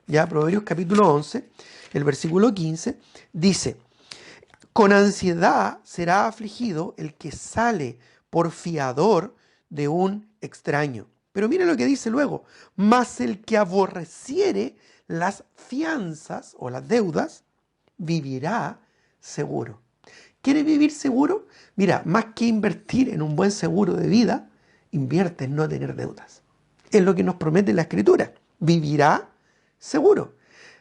Ya, Proverbios capítulo 11, el versículo 15, dice, con ansiedad será afligido el que sale por fiador de un extraño. Pero mire lo que dice luego, mas el que aborreciere las fianzas o las deudas, vivirá seguro. ¿Quieres vivir seguro? Mira, más que invertir en un buen seguro de vida, invierte en no tener deudas. Es lo que nos promete la Escritura. Vivirá seguro.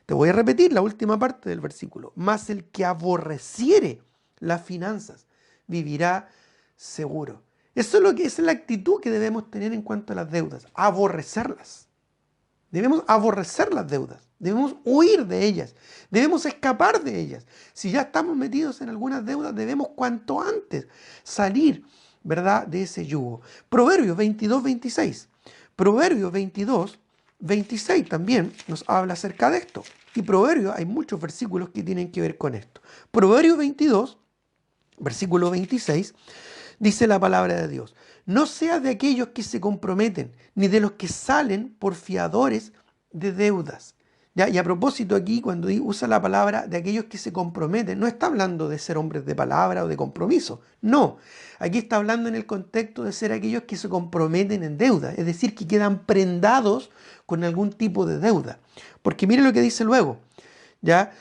Te voy a repetir la última parte del versículo. Mas el que aborreciere las finanzas, vivirá seguro. Eso es lo que es la actitud que debemos tener en cuanto a las deudas. Aborrecerlas. Debemos aborrecer las deudas, debemos huir de ellas, debemos escapar de ellas. Si ya estamos metidos en algunas deudas, debemos cuanto antes salir, ¿verdad?, de ese yugo. Proverbios 22, 26. Proverbios 22, 26 también nos habla acerca de esto. Y Proverbios, hay muchos versículos que tienen que ver con esto. Proverbios 22, versículo 26, dice la palabra de Dios. No seas de aquellos que se comprometen, ni de los que salen por fiadores de deudas. ¿Ya? Y a propósito aquí, cuando usa la palabra de aquellos que se comprometen, no está hablando de ser hombres de palabra o de compromiso. No, aquí está hablando en el contexto de ser aquellos que se comprometen en deuda, es decir, que quedan prendados con algún tipo de deuda. Porque mire lo que dice luego, ¿ya?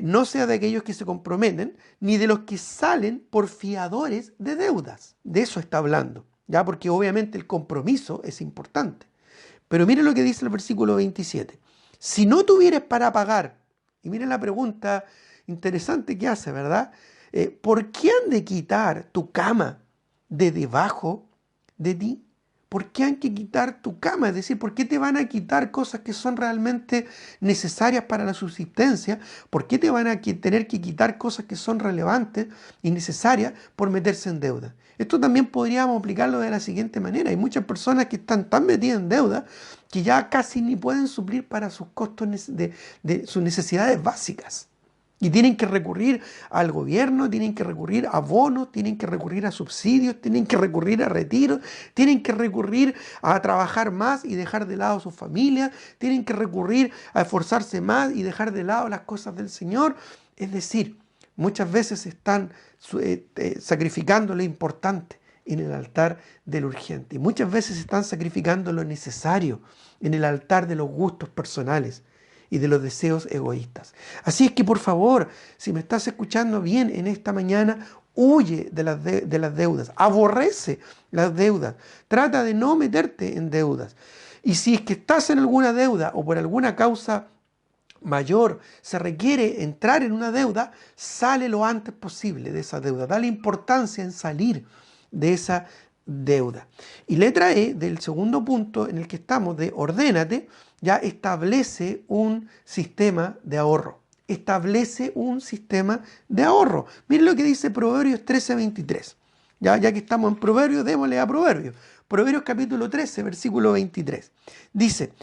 No sea de aquellos que se comprometen, ni de los que salen por fiadores de deudas. De eso está hablando, ¿ya? Porque obviamente el compromiso es importante. Pero mire lo que dice el versículo 27. Si no tuvieres para pagar, y mire la pregunta interesante que hace, ¿verdad? ¿Por qué han de quitar tu cama de debajo de ti? ¿Por qué han que quitar tu cama? Es decir, ¿por qué te van a quitar cosas que son realmente necesarias para la subsistencia? ¿Por qué te van a tener que quitar cosas que son relevantes y necesarias por meterse en deuda? Esto también podríamos aplicarlo de la siguiente manera. Hay muchas personas que están tan metidas en deuda que ya casi ni pueden suplir para sus costos de sus necesidades básicas. Y tienen que recurrir al gobierno, tienen que recurrir a bonos, tienen que recurrir a subsidios, tienen que recurrir a retiros, tienen que recurrir a trabajar más y dejar de lado a sus familias, tienen que recurrir a esforzarse más y dejar de lado las cosas del Señor. Es decir, muchas veces están sacrificando lo importante en el altar de lo urgente. Y muchas veces están sacrificando lo necesario en el altar de los gustos personales y de los deseos egoístas. Así es que por favor, si me estás escuchando bien en esta mañana, huye de las deudas, aborrece las deudas, trata de no meterte en deudas. Y si es que estás en alguna deuda o por alguna causa mayor se requiere entrar en una deuda, sale lo antes posible de esa deuda, dale importancia en salir de esa deuda. Y letra E del segundo punto en el que estamos, de ordénate, ya establece un sistema de ahorro. Establece un sistema de ahorro. Miren lo que dice Proverbios 13:23. Ya que estamos en Proverbios, démosle a Proverbios. Proverbios capítulo 13, versículo 23. Dice,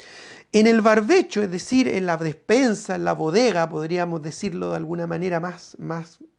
en el barbecho, es decir, en la despensa, en la bodega, podríamos decirlo de alguna manera más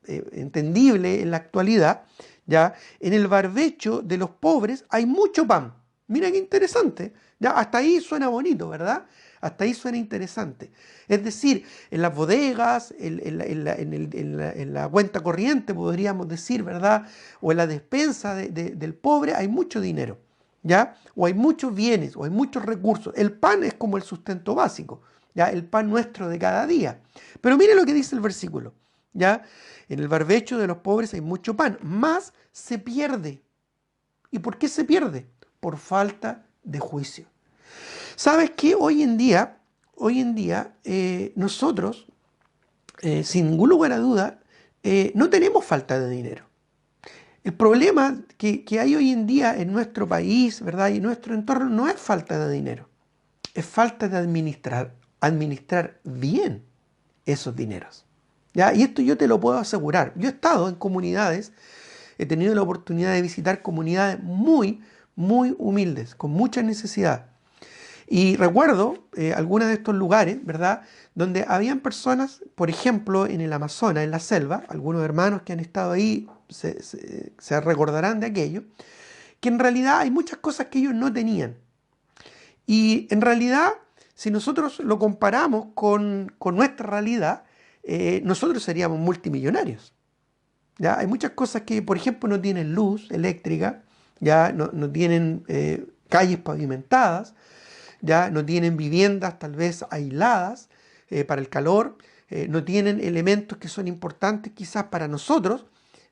entendible en la actualidad, ¿ya? En el barbecho de los pobres hay mucho pan. Mira qué interesante. Ya, hasta ahí suena bonito, ¿verdad? Hasta ahí suena interesante. Es decir, en las bodegas, en la cuenta corriente, podríamos decir, ¿verdad? O en la despensa del pobre hay mucho dinero, ¿ya? O hay muchos bienes, o hay muchos recursos. El pan es como el sustento básico, ¿ya? El pan nuestro de cada día. Pero mire lo que dice el versículo, ¿ya? En el barbecho de los pobres hay mucho pan, mas se pierde. ¿Y por qué se pierde? Por falta de juicio. ¿Sabes qué? Hoy en día nosotros, sin ningún lugar a duda, no tenemos falta de dinero. El problema que hay hoy en día en nuestro país, ¿verdad? Y en nuestro entorno no es falta de dinero, es falta de administrar bien esos dineros, ¿ya? Y esto yo te lo puedo asegurar. Yo he estado en comunidades, he tenido la oportunidad de visitar comunidades muy, muy humildes, con mucha necesidad. Y recuerdo algunos de estos lugares, ¿verdad?, donde habían personas, por ejemplo, en el Amazonas, en la selva, algunos hermanos que han estado ahí se recordarán de aquello, que en realidad hay muchas cosas que ellos no tenían. Y en realidad, si nosotros lo comparamos con nuestra realidad, nosotros seríamos multimillonarios. ¿Ya? Hay muchas cosas que, por ejemplo, no tienen luz eléctrica, ya no tienen calles pavimentadas, ya no tienen viviendas tal vez aisladas para el calor, no tienen elementos que son importantes quizás para nosotros,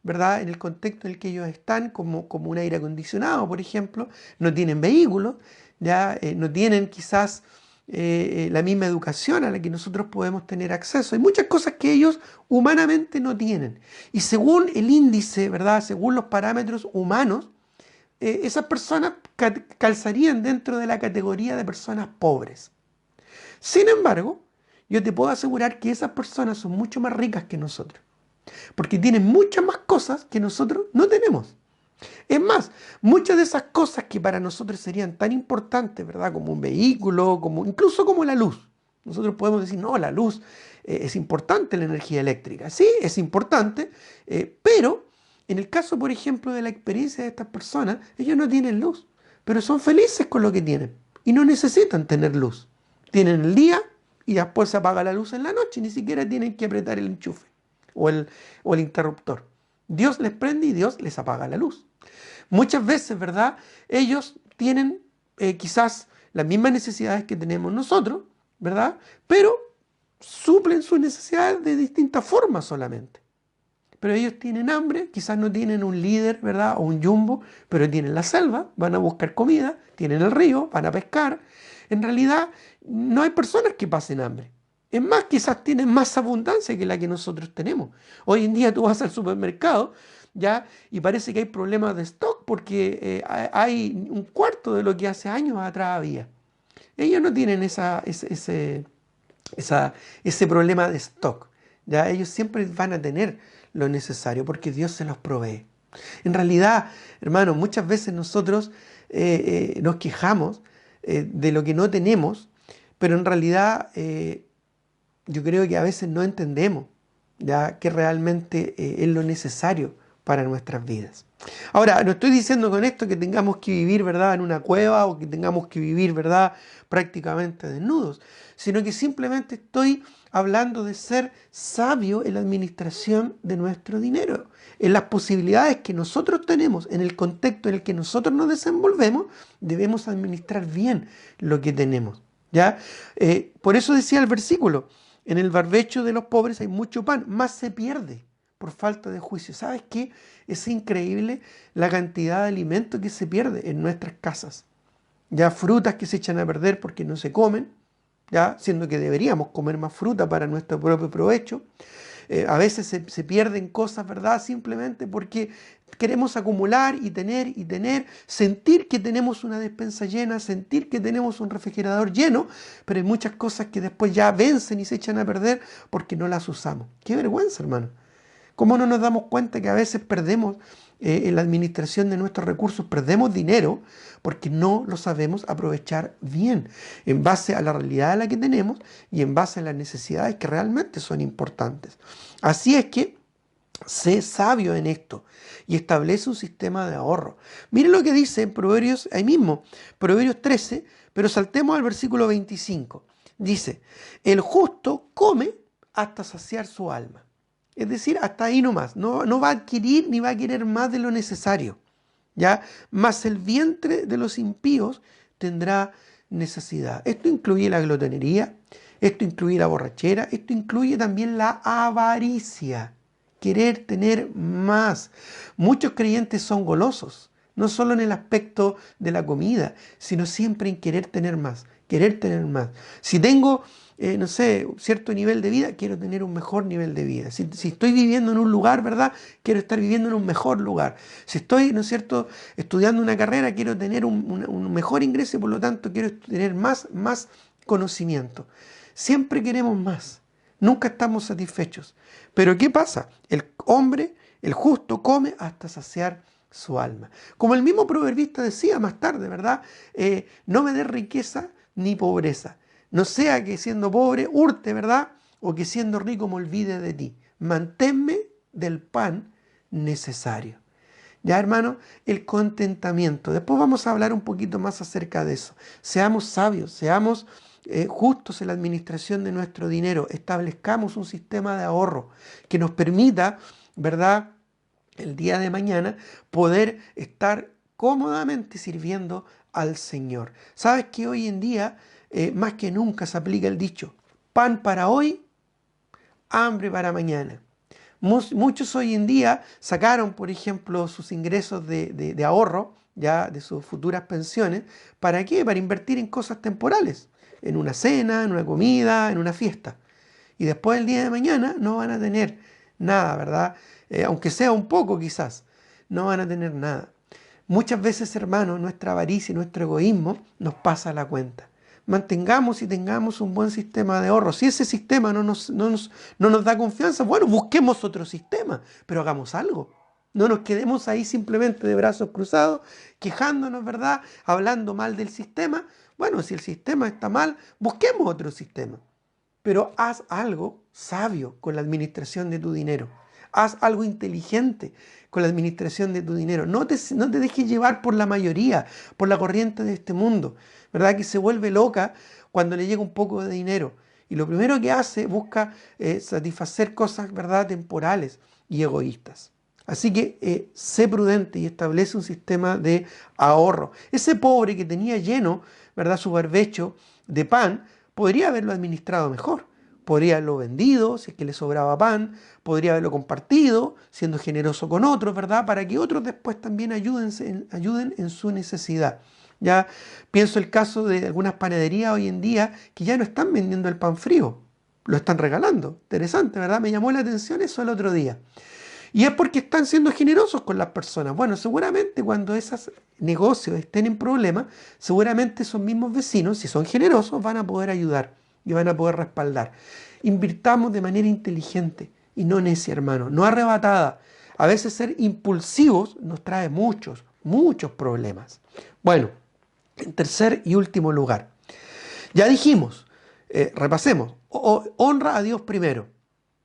¿verdad? En el contexto en el que ellos están, como un aire acondicionado, por ejemplo, no tienen vehículos, ya no tienen quizás la misma educación a la que nosotros podemos tener acceso. Hay muchas cosas que ellos humanamente no tienen. Y según el índice, ¿verdad? Según los parámetros humanos, esas personas calzarían dentro de la categoría de personas pobres. Sin embargo, yo te puedo asegurar que esas personas son mucho más ricas que nosotros, porque tienen muchas más cosas que nosotros no tenemos. Es más, muchas de esas cosas que para nosotros serían tan importantes, ¿verdad? Como un vehículo, incluso como la luz. Nosotros podemos decir, no, la luz es importante, la energía eléctrica. Sí, es importante, pero en el caso, por ejemplo, de la experiencia de estas personas, ellos no tienen luz, pero son felices con lo que tienen y no necesitan tener luz. Tienen el día y después se apaga la luz en la noche, ni siquiera tienen que apretar el enchufe o el interruptor. Dios les prende y Dios les apaga la luz. Muchas veces, ¿verdad? Ellos tienen quizás las mismas necesidades que tenemos nosotros, ¿verdad? Pero suplen sus necesidades de distintas formas solamente. Pero ellos tienen hambre, quizás no tienen un líder, ¿verdad? O un jumbo, pero tienen la selva, van a buscar comida, tienen el río, van a pescar. En realidad, no hay personas que pasen hambre. Es más, quizás tienen más abundancia que la que nosotros tenemos. Hoy en día tú vas al supermercado, ¿ya? Y parece que hay problemas de stock porque hay un cuarto de lo que hace años atrás había. Ellos no tienen ese problema de stock, ¿ya? Ellos siempre van a tener lo necesario porque Dios se los provee. En realidad, hermanos, muchas veces nosotros nos quejamos de lo que no tenemos, pero en realidad yo creo que a veces no entendemos ya que realmente es lo necesario para nuestras vidas. Ahora, no estoy diciendo con esto que tengamos que vivir, ¿verdad?, en una cueva o que tengamos que vivir, ¿verdad?, prácticamente desnudos, sino que simplemente estoy hablando de ser sabio en la administración de nuestro dinero, en las posibilidades que nosotros tenemos, en el contexto en el que nosotros nos desenvolvemos, debemos administrar bien lo que tenemos, ¿ya? Por eso decía el versículo, en el barbecho de los pobres hay mucho pan, más se pierde por falta de juicio. ¿Sabes qué? Es increíble la cantidad de alimento que se pierde en nuestras casas. Ya frutas que se echan a perder porque no se comen, ya siendo que deberíamos comer más fruta para nuestro propio provecho. A veces se pierden cosas, ¿verdad? Simplemente porque queremos acumular y tener, sentir que tenemos una despensa llena, sentir que tenemos un refrigerador lleno, pero hay muchas cosas que después ya vencen y se echan a perder porque no las usamos. ¡Qué vergüenza, hermano! ¿Cómo no nos damos cuenta que a veces perdemos en la administración de nuestros recursos, perdemos dinero porque no lo sabemos aprovechar bien en base a la realidad a la que tenemos y en base a las necesidades que realmente son importantes? Así es que sé sabio en esto y establece un sistema de ahorro. Mire lo que dice en Proverbios, ahí mismo, Proverbios 13, pero saltemos al versículo 25. Dice, el justo come hasta saciar su alma. Es decir, hasta ahí nomás. No va a adquirir ni va a querer más de lo necesario. ¿Ya? Mas el vientre de los impíos tendrá necesidad. Esto incluye la glotonería, esto incluye la borrachera, esto incluye también la avaricia. Querer tener más. Muchos creyentes son golosos, no solo en el aspecto de la comida, sino siempre en querer tener más, querer tener más. Si tengo no sé, cierto nivel de vida, quiero tener un mejor nivel de vida. Si estoy viviendo en un lugar, ¿verdad? Quiero estar viviendo en un mejor lugar. Si estoy, ¿no es cierto?, estudiando una carrera, quiero tener un mejor ingreso y por lo tanto quiero tener más conocimiento. Siempre queremos más. Nunca estamos satisfechos. Pero ¿qué pasa? El hombre, el justo, come hasta saciar su alma. Como el mismo proverbista decía más tarde, ¿verdad? No me des riqueza ni pobreza. No sea que siendo pobre hurte, ¿verdad? O que siendo rico me olvide de ti. Manténme del pan necesario. Ya, hermano, el contentamiento. Después vamos a hablar un poquito más acerca de eso. Seamos sabios, seamos justos en la administración de nuestro dinero. Establezcamos un sistema de ahorro que nos permita, ¿verdad?, el día de mañana poder estar cómodamente sirviendo al Señor. ¿Sabes que hoy en día, más que nunca, se aplica el dicho, pan para hoy, hambre para mañana? Muchos hoy en día sacaron, por ejemplo, sus ingresos de ahorro, ya de sus futuras pensiones. ¿Para qué? Para invertir en cosas temporales, en una cena, en una comida, en una fiesta. Y después el día de mañana no van a tener nada, ¿verdad? Aunque sea un poco quizás, no van a tener nada. Muchas veces, hermanos, nuestra avaricia y nuestro egoísmo nos pasa la cuenta. Mantengamos y tengamos un buen sistema de ahorro. Si ese sistema no nos da confianza, bueno, busquemos otro sistema, pero hagamos algo. No nos quedemos ahí simplemente de brazos cruzados, quejándonos, ¿verdad? Hablando mal del sistema. Bueno, si el sistema está mal, busquemos otro sistema. Pero haz algo sabio con la administración de tu dinero. Haz algo inteligente con la administración de tu dinero. No te dejes llevar por la mayoría, por la corriente de este mundo, ¿verdad? Que se vuelve loca cuando le llega un poco de dinero. Y lo primero que hace, busca satisfacer cosas, ¿verdad?, temporales y egoístas. Así que sé prudente y establece un sistema de ahorro. Ese pobre que tenía lleno, ¿verdad?, su barbecho de pan, podría haberlo administrado mejor. Podría haberlo vendido, si es que le sobraba pan, podría haberlo compartido, siendo generoso con otros, ¿verdad? Para que otros después también ayuden en su necesidad. Ya pienso el caso de algunas panaderías hoy en día que ya no están vendiendo el pan frío, lo están regalando. Interesante, ¿verdad? Me llamó la atención eso el otro día. Y es porque están siendo generosos con las personas. Bueno, seguramente cuando esos negocios estén en problemas, seguramente esos mismos vecinos, si son generosos, van a poder ayudar y van a poder respaldar. Invirtamos de manera inteligente y no necia, hermano, no arrebatada. A veces ser impulsivos nos trae muchos problemas. Bueno, en tercer y último lugar, ya dijimos, repasemos, honra a Dios primero.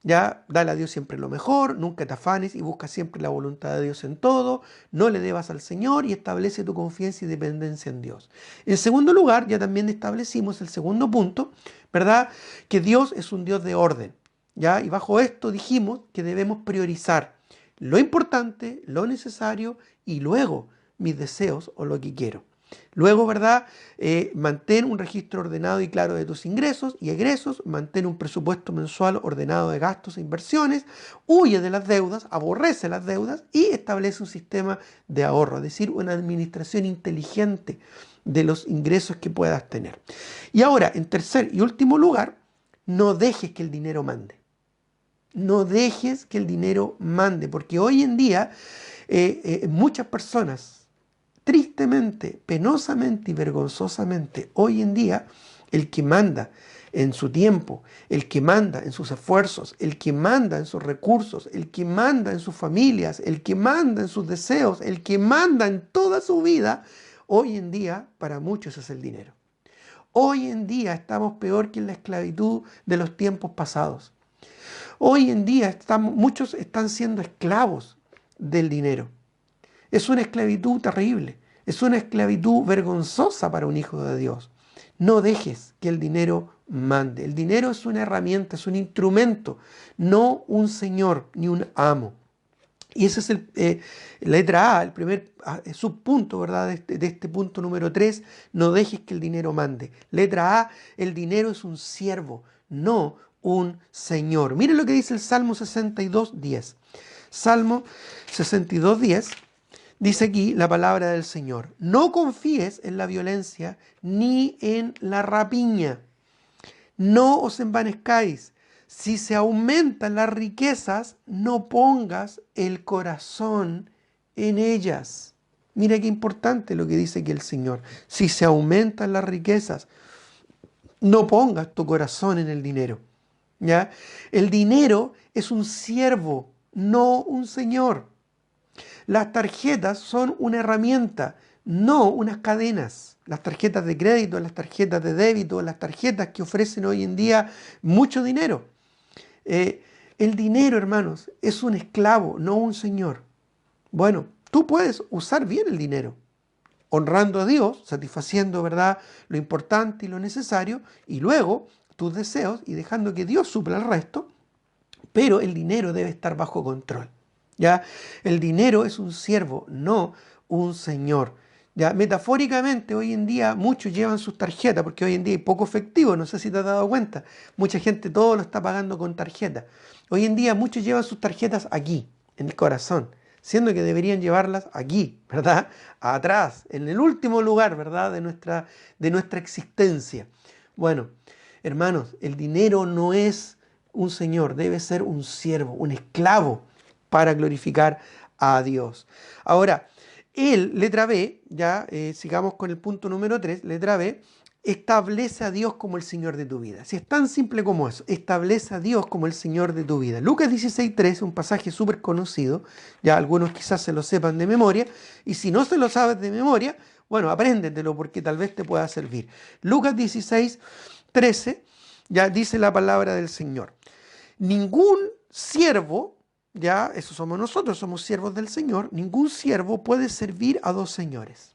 Ya, dale a Dios siempre lo mejor, nunca te afanes y busca siempre la voluntad de Dios en todo, no le debas al Señor y establece tu confianza y dependencia en Dios. En segundo lugar, ya también establecimos el segundo punto, ¿verdad? Que Dios es un Dios de orden, ¿ya? Y bajo esto dijimos que debemos priorizar lo importante, lo necesario y luego mis deseos o lo que quiero. Luego, ¿verdad? Mantén un registro ordenado y claro de tus ingresos y egresos, mantén un presupuesto mensual ordenado de gastos e inversiones, huye de las deudas, aborrece las deudas y establece un sistema de ahorro, es decir, una administración inteligente de los ingresos que puedas tener. Y ahora, en tercer y último lugar, no dejes que el dinero mande. No dejes que el dinero mande, porque hoy en día muchas personas, tristemente, penosamente y vergonzosamente, hoy en día, el que manda en su tiempo, el que manda en sus esfuerzos, el que manda en sus recursos, el que manda en sus familias, el que manda en sus deseos, el que manda en toda su vida, hoy en día, para muchos es el dinero. Hoy en día estamos peor que en la esclavitud de los tiempos pasados. Hoy en día muchos están siendo esclavos del dinero. Es una esclavitud terrible, es una esclavitud vergonzosa para un hijo de Dios. No dejes que el dinero mande. El dinero es una herramienta, es un instrumento, no un señor ni un amo. Y ese es la letra A, el primer subpunto, ¿verdad? De este punto número 3, no dejes que el dinero mande. Letra A, el dinero es un siervo, no un señor. Miren lo que dice el Salmo 62:10. Salmo 62:10. Dice aquí la palabra del Señor: no confíes en la violencia ni en la rapiña. No os envanezcáis. Si se aumentan las riquezas, no pongas el corazón en ellas. Mira qué importante lo que dice aquí el Señor. Si se aumentan las riquezas, no pongas tu corazón en el dinero. ¿Ya? El dinero es un siervo, no un señor. Las tarjetas son una herramienta, no unas cadenas. Las tarjetas de crédito, las tarjetas de débito, las tarjetas que ofrecen hoy en día mucho dinero. El dinero, hermanos, es un esclavo, no un señor. Bueno, tú puedes usar bien el dinero, honrando a Dios, satisfaciendo, ¿verdad?, lo importante y lo necesario, y luego tus deseos y dejando que Dios supla el resto, pero el dinero debe estar bajo control. ¿Ya? El dinero es un siervo, no un señor. Ya, metafóricamente, hoy en día muchos llevan sus tarjetas, porque hoy en día hay poco efectivo, no sé si te has dado cuenta. Mucha gente todo lo está pagando con tarjeta. Hoy en día muchos llevan sus tarjetas aquí, en el corazón, siendo que deberían llevarlas aquí, ¿verdad? Atrás, en el último lugar, ¿verdad? De nuestra existencia. Bueno, hermanos, el dinero no es un señor, debe ser un siervo, un esclavo para glorificar a Dios. Ahora, letra B, ya sigamos con el punto número 3, letra B, establece a Dios como el Señor de tu vida. Si es tan simple como eso, establece a Dios como el Señor de tu vida. Lucas 16:3, un pasaje súper conocido, ya algunos quizás se lo sepan de memoria, y si no se lo sabes de memoria, bueno, apréndetelo porque tal vez te pueda servir. Lucas 16:13, ya dice la palabra del Señor. Ningún siervo, ya eso somos nosotros, somos siervos del Señor, ningún siervo puede servir a dos señores.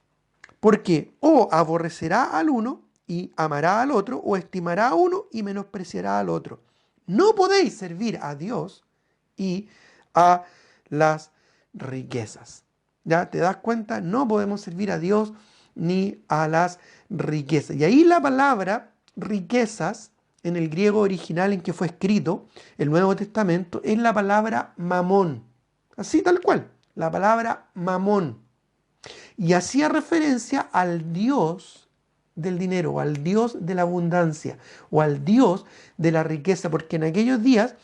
Porque o aborrecerá al uno y amará al otro, o estimará a uno y menospreciará al otro. No podéis servir a Dios y a las riquezas. ¿Ya te das cuenta? No podemos servir a Dios ni a las riquezas. Y ahí la palabra riquezas, en el griego original en que fue escrito el Nuevo Testamento, es la palabra mamón. Así tal cual, la palabra mamón. Y hacía referencia al Dios del dinero, o al Dios de la abundancia, o al Dios de la riqueza, porque en aquellos días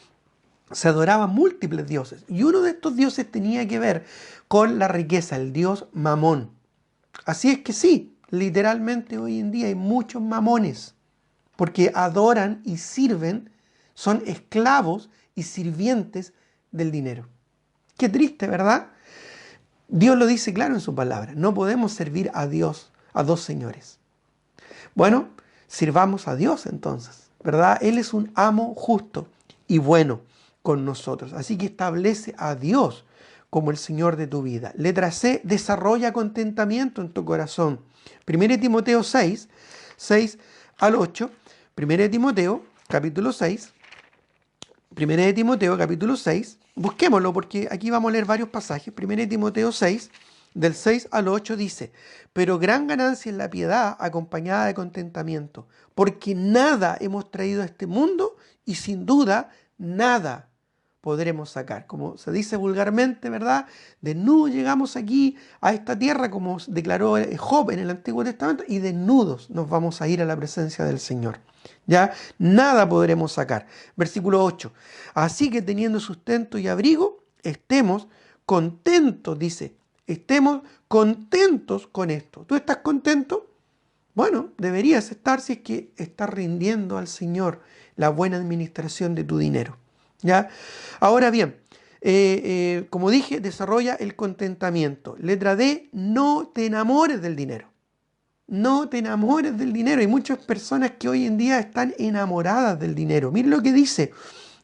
se adoraban múltiples dioses. Y uno de estos dioses tenía que ver con la riqueza, el dios Mamón. Así es que sí, literalmente hoy en día hay muchos mamones, porque adoran y sirven, son esclavos y sirvientes del dinero. Qué triste, ¿verdad? Dios lo dice claro en su palabra. No podemos servir a Dios, a dos señores. Bueno, sirvamos a Dios entonces, ¿verdad? Él es un amo justo y bueno con nosotros. Así que establece a Dios como el Señor de tu vida. Letra C, desarrolla contentamiento en tu corazón. 1 Timoteo 6, 6 al 8. 1 Timoteo, capítulo 6. 1 Timoteo, capítulo 6. Busquémoslo porque aquí vamos a leer varios pasajes. 1 Timoteo 6, del 6 al 8 dice: pero gran ganancia es la piedad acompañada de contentamiento, porque nada hemos traído a este mundo y sin duda nada podremos sacar. Como se dice vulgarmente, ¿verdad? Desnudos llegamos aquí a esta tierra, como declaró Job en el Antiguo Testamento, y desnudos nos vamos a ir a la presencia del Señor. Ya nada podremos sacar. Versículo 8. Así que teniendo sustento y abrigo, estemos contentos, dice. Estemos contentos con esto. ¿Tú estás contento? Bueno, deberías estar si es que estás rindiendo al Señor la buena administración de tu dinero. ¿Ya? Ahora bien, como dije, desarrolla el contentamiento. Letra D, no te enamores del dinero. No te enamores del dinero. Hay muchas personas que hoy en día están enamoradas del dinero. Miren lo que dice,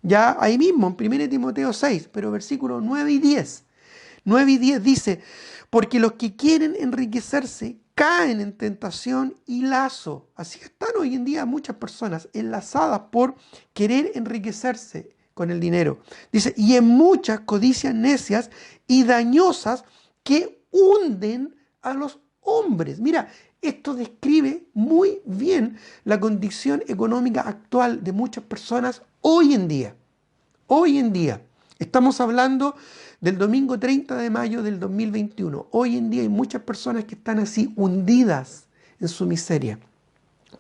ya ahí mismo en 1 Timoteo 6, pero versículos 9 y 10. 9 y 10 dice: porque los que quieren enriquecerse caen en tentación y lazo. Así están hoy en día muchas personas enlazadas por querer enriquecerse con el dinero. Dice, y en muchas codicias necias y dañosas que hunden a los hombres. Mira, esto describe muy bien la condición económica actual de muchas personas hoy en día. Hoy en día. Estamos hablando del domingo 30 de mayo del 2021. Hoy en día hay muchas personas que están así hundidas en su miseria.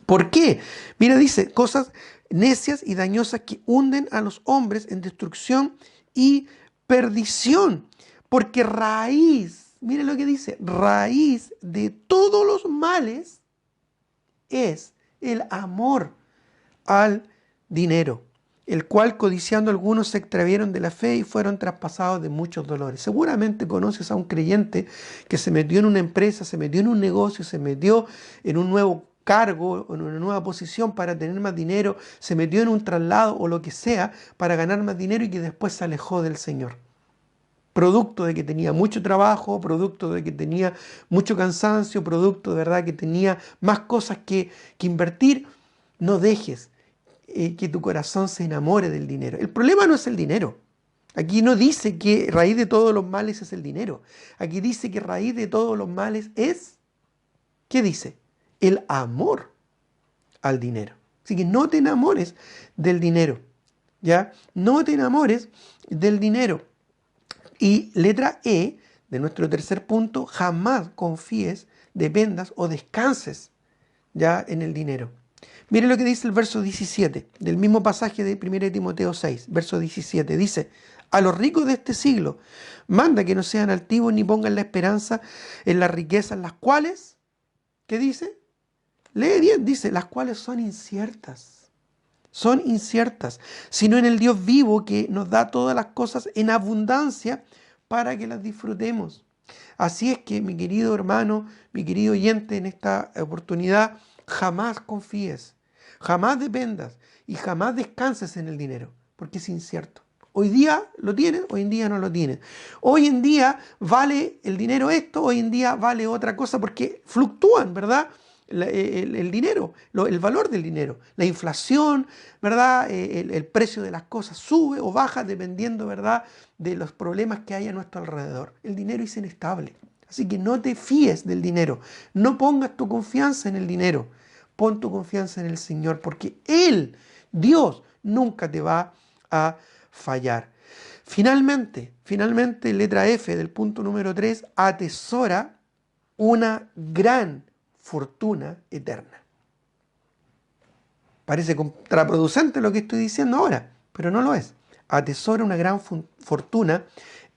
¿Por qué? Mira, dice, cosas necias y dañosas que hunden a los hombres en destrucción y perdición. Porque raíz, mire lo que dice, raíz de todos los males es el amor al dinero, el cual codiciando algunos se extravieron de la fe y fueron traspasados de muchos dolores. Seguramente conoces a un creyente que se metió en una empresa, se metió en un negocio, se metió en un nuevo cargo, en una nueva posición para tener más dinero, se metió en un traslado o lo que sea para ganar más dinero y que después se alejó del Señor. Producto de que tenía mucho trabajo, producto de que tenía mucho cansancio, producto de verdad que tenía más cosas que invertir. No dejes que tu corazón se enamore del dinero. El problema no es el dinero. Aquí no dice que raíz de todos los males es el dinero. Aquí dice que raíz de todos los males es ¿Qué dice? El amor al dinero. Así que no te enamores del dinero, ¿ya? No te enamores del dinero. Y letra E de nuestro tercer punto, jamás confíes, dependas o descanses ya en el dinero. Mire lo que dice el verso 17 del mismo pasaje de 1 Timoteo 6, verso 17. Dice, a los ricos de este siglo, manda que no sean altivos ni pongan la esperanza en las riquezas, las cuales, ¿qué dice? Lee bien, dice, las cuales son inciertas. Son inciertas, sino en el Dios vivo que nos da todas las cosas en abundancia para que las disfrutemos. Así es que, mi querido hermano, mi querido oyente, en esta oportunidad, jamás confíes, jamás dependas y jamás descanses en el dinero, porque es incierto. Hoy día lo tienes, hoy en día no lo tienes. Hoy en día vale el dinero esto, hoy en día vale otra cosa, porque fluctúan, ¿verdad? El dinero, el valor del dinero, la inflación, ¿verdad? El precio de las cosas sube o baja dependiendo, ¿verdad?, de los problemas que hay a nuestro alrededor. El dinero es inestable, así que no te fíes del dinero, no pongas tu confianza en el dinero, pon tu confianza en el Señor, porque Él, Dios, nunca te va a fallar. Finalmente, letra F del punto número 3, atesora una gran fortuna eterna. Parece contraproducente lo que estoy diciendo ahora, pero no lo es. Atesora una gran fortuna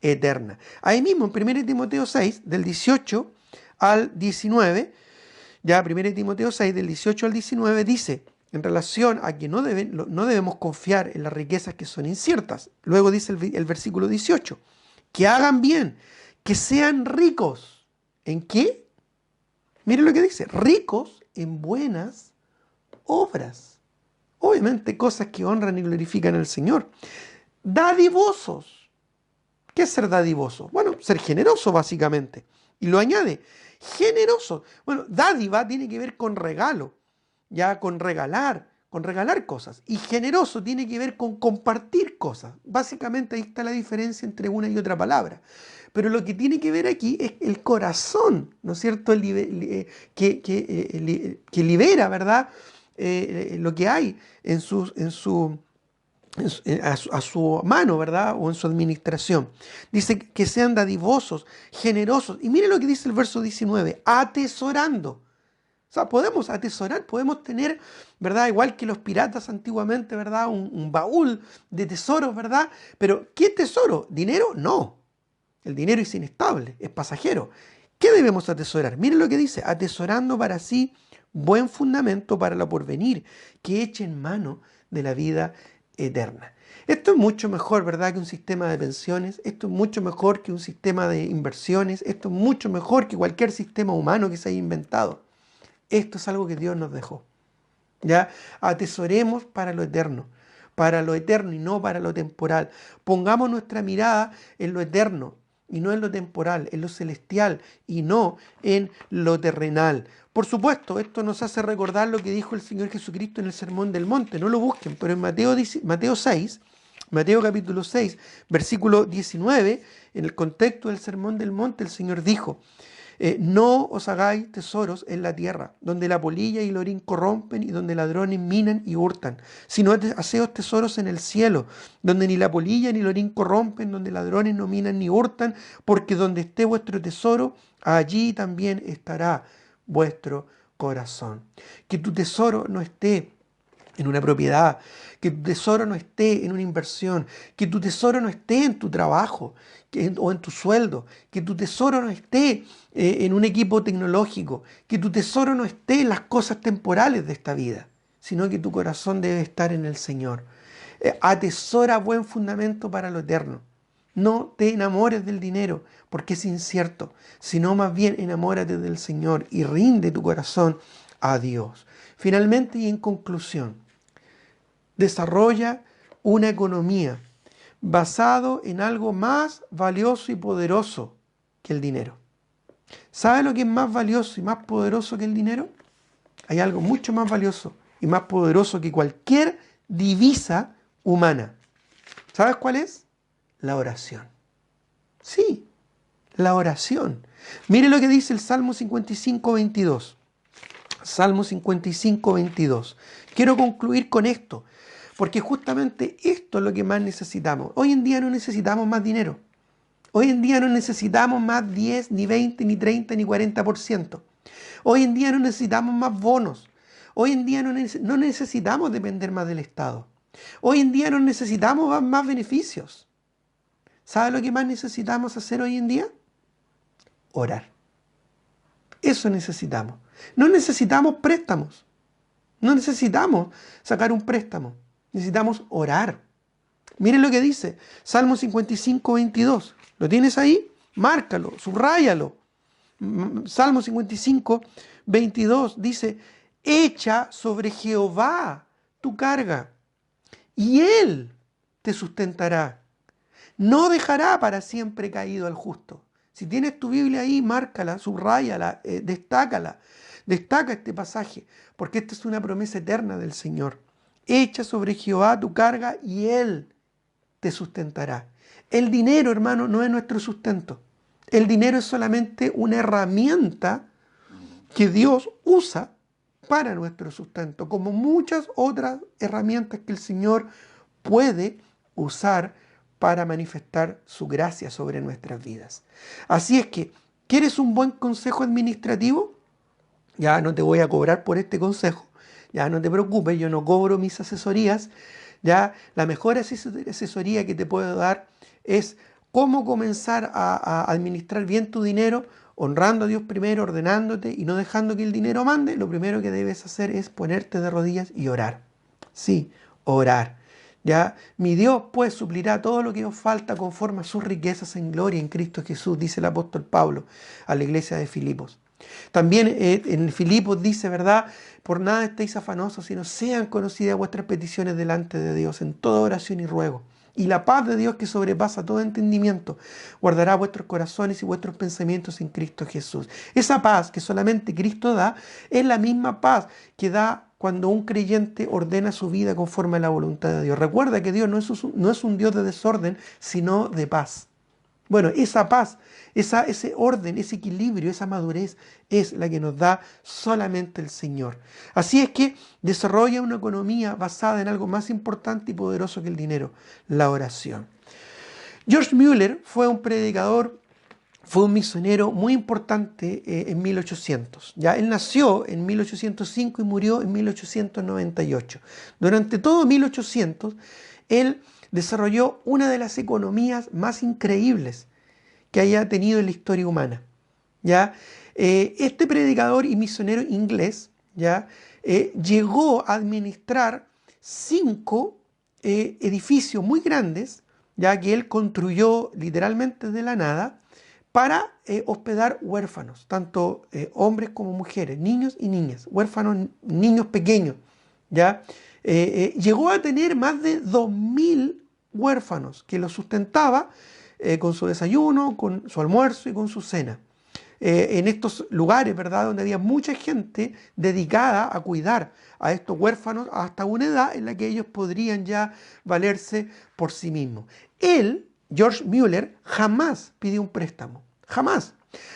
eterna. Ahí mismo, en 1 Timoteo 6, del 18 al 19, ya 1 Timoteo 6, del 18 al 19, dice, en relación a que no debemos confiar en las riquezas que son inciertas. Luego dice el versículo 18, que hagan bien, que sean ricos. ¿En qué? Miren lo que dice, ricos en buenas obras. Obviamente cosas que honran y glorifican al Señor. Dadivosos. ¿Qué es ser dadivoso? Bueno, ser generoso básicamente. Y lo añade, generoso. Bueno, dádiva tiene que ver con regalo, ya con regalar cosas. Y generoso tiene que ver con compartir cosas. Básicamente ahí está la diferencia entre una y otra palabra. Pero lo que tiene que ver aquí es el corazón, ¿no es cierto? Que libera, ¿verdad? Lo que hay a su mano, ¿verdad? O en su administración. Dice que sean dadivosos, generosos. Y mire lo que dice el verso 19, atesorando. O sea, podemos atesorar, podemos tener, ¿verdad? Igual que los piratas antiguamente, ¿verdad? Un baúl de tesoros, ¿verdad? Pero ¿qué tesoro? ¿Dinero? No. El dinero es inestable, es pasajero. ¿Qué debemos atesorar? Miren lo que dice, atesorando para sí buen fundamento para lo porvenir, que eche en mano de la vida eterna. Esto es mucho mejor, ¿verdad?, que un sistema de pensiones, esto es mucho mejor que un sistema de inversiones, esto es mucho mejor que cualquier sistema humano que se haya inventado. Esto es algo que Dios nos dejó. ¿Ya? Atesoremos para lo eterno y no para lo temporal. Pongamos nuestra mirada en lo eterno y no en lo temporal, en lo celestial y no en lo terrenal. Por supuesto, esto nos hace recordar lo que dijo el Señor Jesucristo en el Sermón del Monte. No lo busquen, pero en Mateo capítulo 6, versículo 19, en el contexto del Sermón del Monte, el Señor dijo, no os hagáis tesoros en la tierra, donde la polilla y el orín corrompen y donde ladrones minan y hurtan, sino haceos tesoros en el cielo, donde ni la polilla ni el orín corrompen, donde ladrones no minan ni hurtan, porque donde esté vuestro tesoro, allí también estará vuestro corazón. Que tu tesoro no esté en una propiedad, que tu tesoro no esté en una inversión, que tu tesoro no esté en tu trabajo o en tu sueldo, que tu tesoro no esté en un equipo tecnológico, que tu tesoro no esté en las cosas temporales de esta vida, sino que tu corazón debe estar en el Señor. Atesora buen fundamento para lo eterno. No te enamores del dinero porque es incierto, sino más bien enamórate del Señor y rinde tu corazón a Dios. Finalmente y en conclusión, desarrolla una economía basado en algo más valioso y poderoso que el dinero. ¿Sabe lo que es más valioso y más poderoso que el dinero? Hay algo mucho más valioso y más poderoso que cualquier divisa humana. ¿Sabes cuál es? La oración. Sí, la oración. Mire lo que dice el Salmo 55, 22. Salmo 55, 22. Quiero concluir con esto, porque justamente esto es lo que más necesitamos. Hoy en día no necesitamos más dinero. Hoy en día no necesitamos más 10, ni 20, ni 30, ni 40%. Hoy en día no necesitamos más bonos. Hoy en día no necesitamos depender más del Estado. Hoy en día no necesitamos más beneficios. ¿Sabe lo que más necesitamos hacer hoy en día? Orar. Eso necesitamos. No necesitamos préstamos. No necesitamos sacar un préstamo. Necesitamos orar. Miren lo que dice Salmo 55, 22. ¿Lo tienes ahí? Márcalo, subráyalo. Salmo 55, 22 dice: echa sobre Jehová tu carga y Él te sustentará. No dejará para siempre caído al justo. Si tienes tu Biblia ahí, márcala, subráyala, destácala. Destaca este pasaje, porque esta es una promesa eterna del Señor. Echa sobre Jehová tu carga y Él te sustentará. El dinero, hermano, no es nuestro sustento. El dinero es solamente una herramienta que Dios usa para nuestro sustento, como muchas otras herramientas que el Señor puede usar para manifestar su gracia sobre nuestras vidas. Así es que, ¿quieres un buen consejo administrativo? Ya no te voy a cobrar por este consejo, ya no te preocupes, yo no cobro mis asesorías. Ya la mejor asesoría que te puedo dar es cómo comenzar a administrar bien tu dinero, honrando a Dios primero, ordenándote y no dejando que el dinero mande. Lo primero que debes hacer es ponerte de rodillas y orar. Sí, orar. Ya, mi Dios pues suplirá todo lo que os falta conforme a sus riquezas en gloria en Cristo Jesús, dice el apóstol Pablo a la iglesia de Filipos. También en Filipos dice, ¿verdad? Por nada estéis afanosos, sino sean conocidas vuestras peticiones delante de Dios en toda oración y ruego. Y la paz de Dios, que sobrepasa todo entendimiento, guardará vuestros corazones y vuestros pensamientos en Cristo Jesús. Esa paz que solamente Cristo da es la misma paz que da cuando un creyente ordena su vida conforme a la voluntad de Dios. Recuerda que Dios no es un Dios de desorden, sino de paz. Bueno, esa paz, ese orden, ese equilibrio, esa madurez es la que nos da solamente el Señor. Así es que desarrolla una economía basada en algo más importante y poderoso que el dinero, la oración. George Mueller fue un predicador, fue un misionero muy importante en 1800. Ya él nació en 1805 y murió en 1898. Durante todo 1800, él desarrolló una de las economías más increíbles que haya tenido en la historia humana. ¿Ya? Este predicador y misionero inglés, ¿ya? Llegó a administrar 5 edificios muy grandes, ya que él construyó literalmente de la nada, para hospedar huérfanos, tanto hombres como mujeres, niños y niñas, huérfanos, niños pequeños. ¿Ya? Llegó a tener más de 2000 huérfanos que los sustentaba con su desayuno, con su almuerzo y con su cena. En estos lugares, ¿verdad?, donde había mucha gente dedicada a cuidar a estos huérfanos hasta una edad en la que ellos podrían ya valerse por sí mismos. Él, George Mueller, jamás pidió un préstamo. Jamás.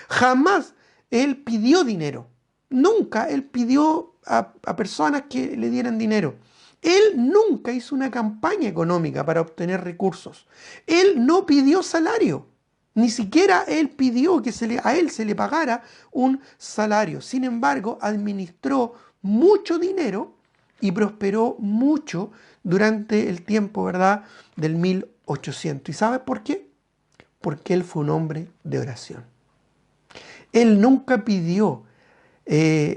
Jamás él pidió dinero. Nunca él pidió a personas que le dieran dinero. Él nunca hizo una campaña económica para obtener recursos. Él no pidió salario. Ni siquiera él pidió que a él se le pagara un salario. Sin embargo, administró mucho dinero y prosperó mucho durante el tiempo, ¿verdad?, del 1800. ¿Y sabes por qué? Porque él fue un hombre de oración. Él nunca pidió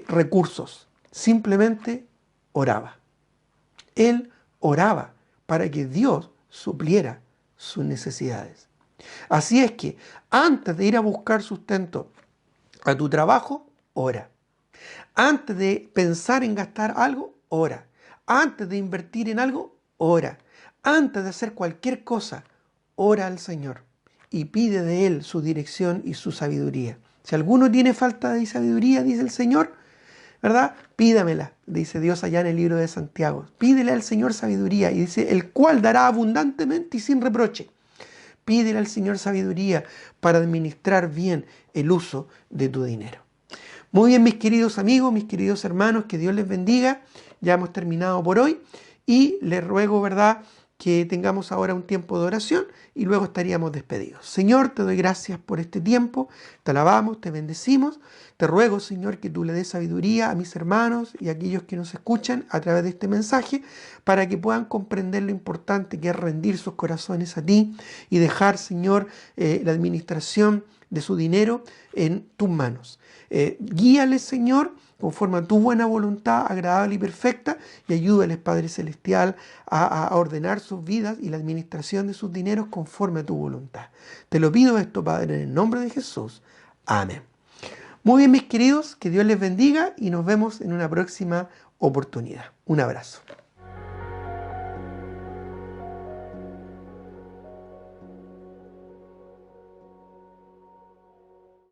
recursos, simplemente oraba. Él oraba para que Dios supliera sus necesidades. Así es que antes de ir a buscar sustento a tu trabajo, ora. Antes de pensar en gastar algo, ora. Antes de invertir en algo, ora. Antes de hacer cualquier cosa, ora al Señor y pide de Él su dirección y su sabiduría. Si alguno tiene falta de sabiduría, dice el Señor, ¿verdad? Pídamela, dice Dios allá en el libro de Santiago. Pídele al Señor sabiduría y dice, el cual dará abundantemente y sin reproche. Pídele al Señor sabiduría para administrar bien el uso de tu dinero. Muy bien, mis queridos amigos, mis queridos hermanos, que Dios les bendiga. Ya hemos terminado por hoy y les ruego, ¿verdad?, que tengamos ahora un tiempo de oración y luego estaríamos despedidos. Señor, te doy gracias por este tiempo, te alabamos, te bendecimos. Te ruego, Señor, que tú le des sabiduría a mis hermanos y a aquellos que nos escuchan a través de este mensaje para que puedan comprender lo importante que es rendir sus corazones a ti y dejar, Señor, la administración de su dinero en tus manos. Guíales, Señor, conforme a tu buena voluntad, agradable y perfecta, y ayúdales, Padre Celestial, a ordenar sus vidas y la administración de sus dineros conforme a tu voluntad. Te lo pido esto, Padre, en el nombre de Jesús. Amén. Muy bien, mis queridos, que Dios les bendiga y nos vemos en una próxima oportunidad. Un abrazo.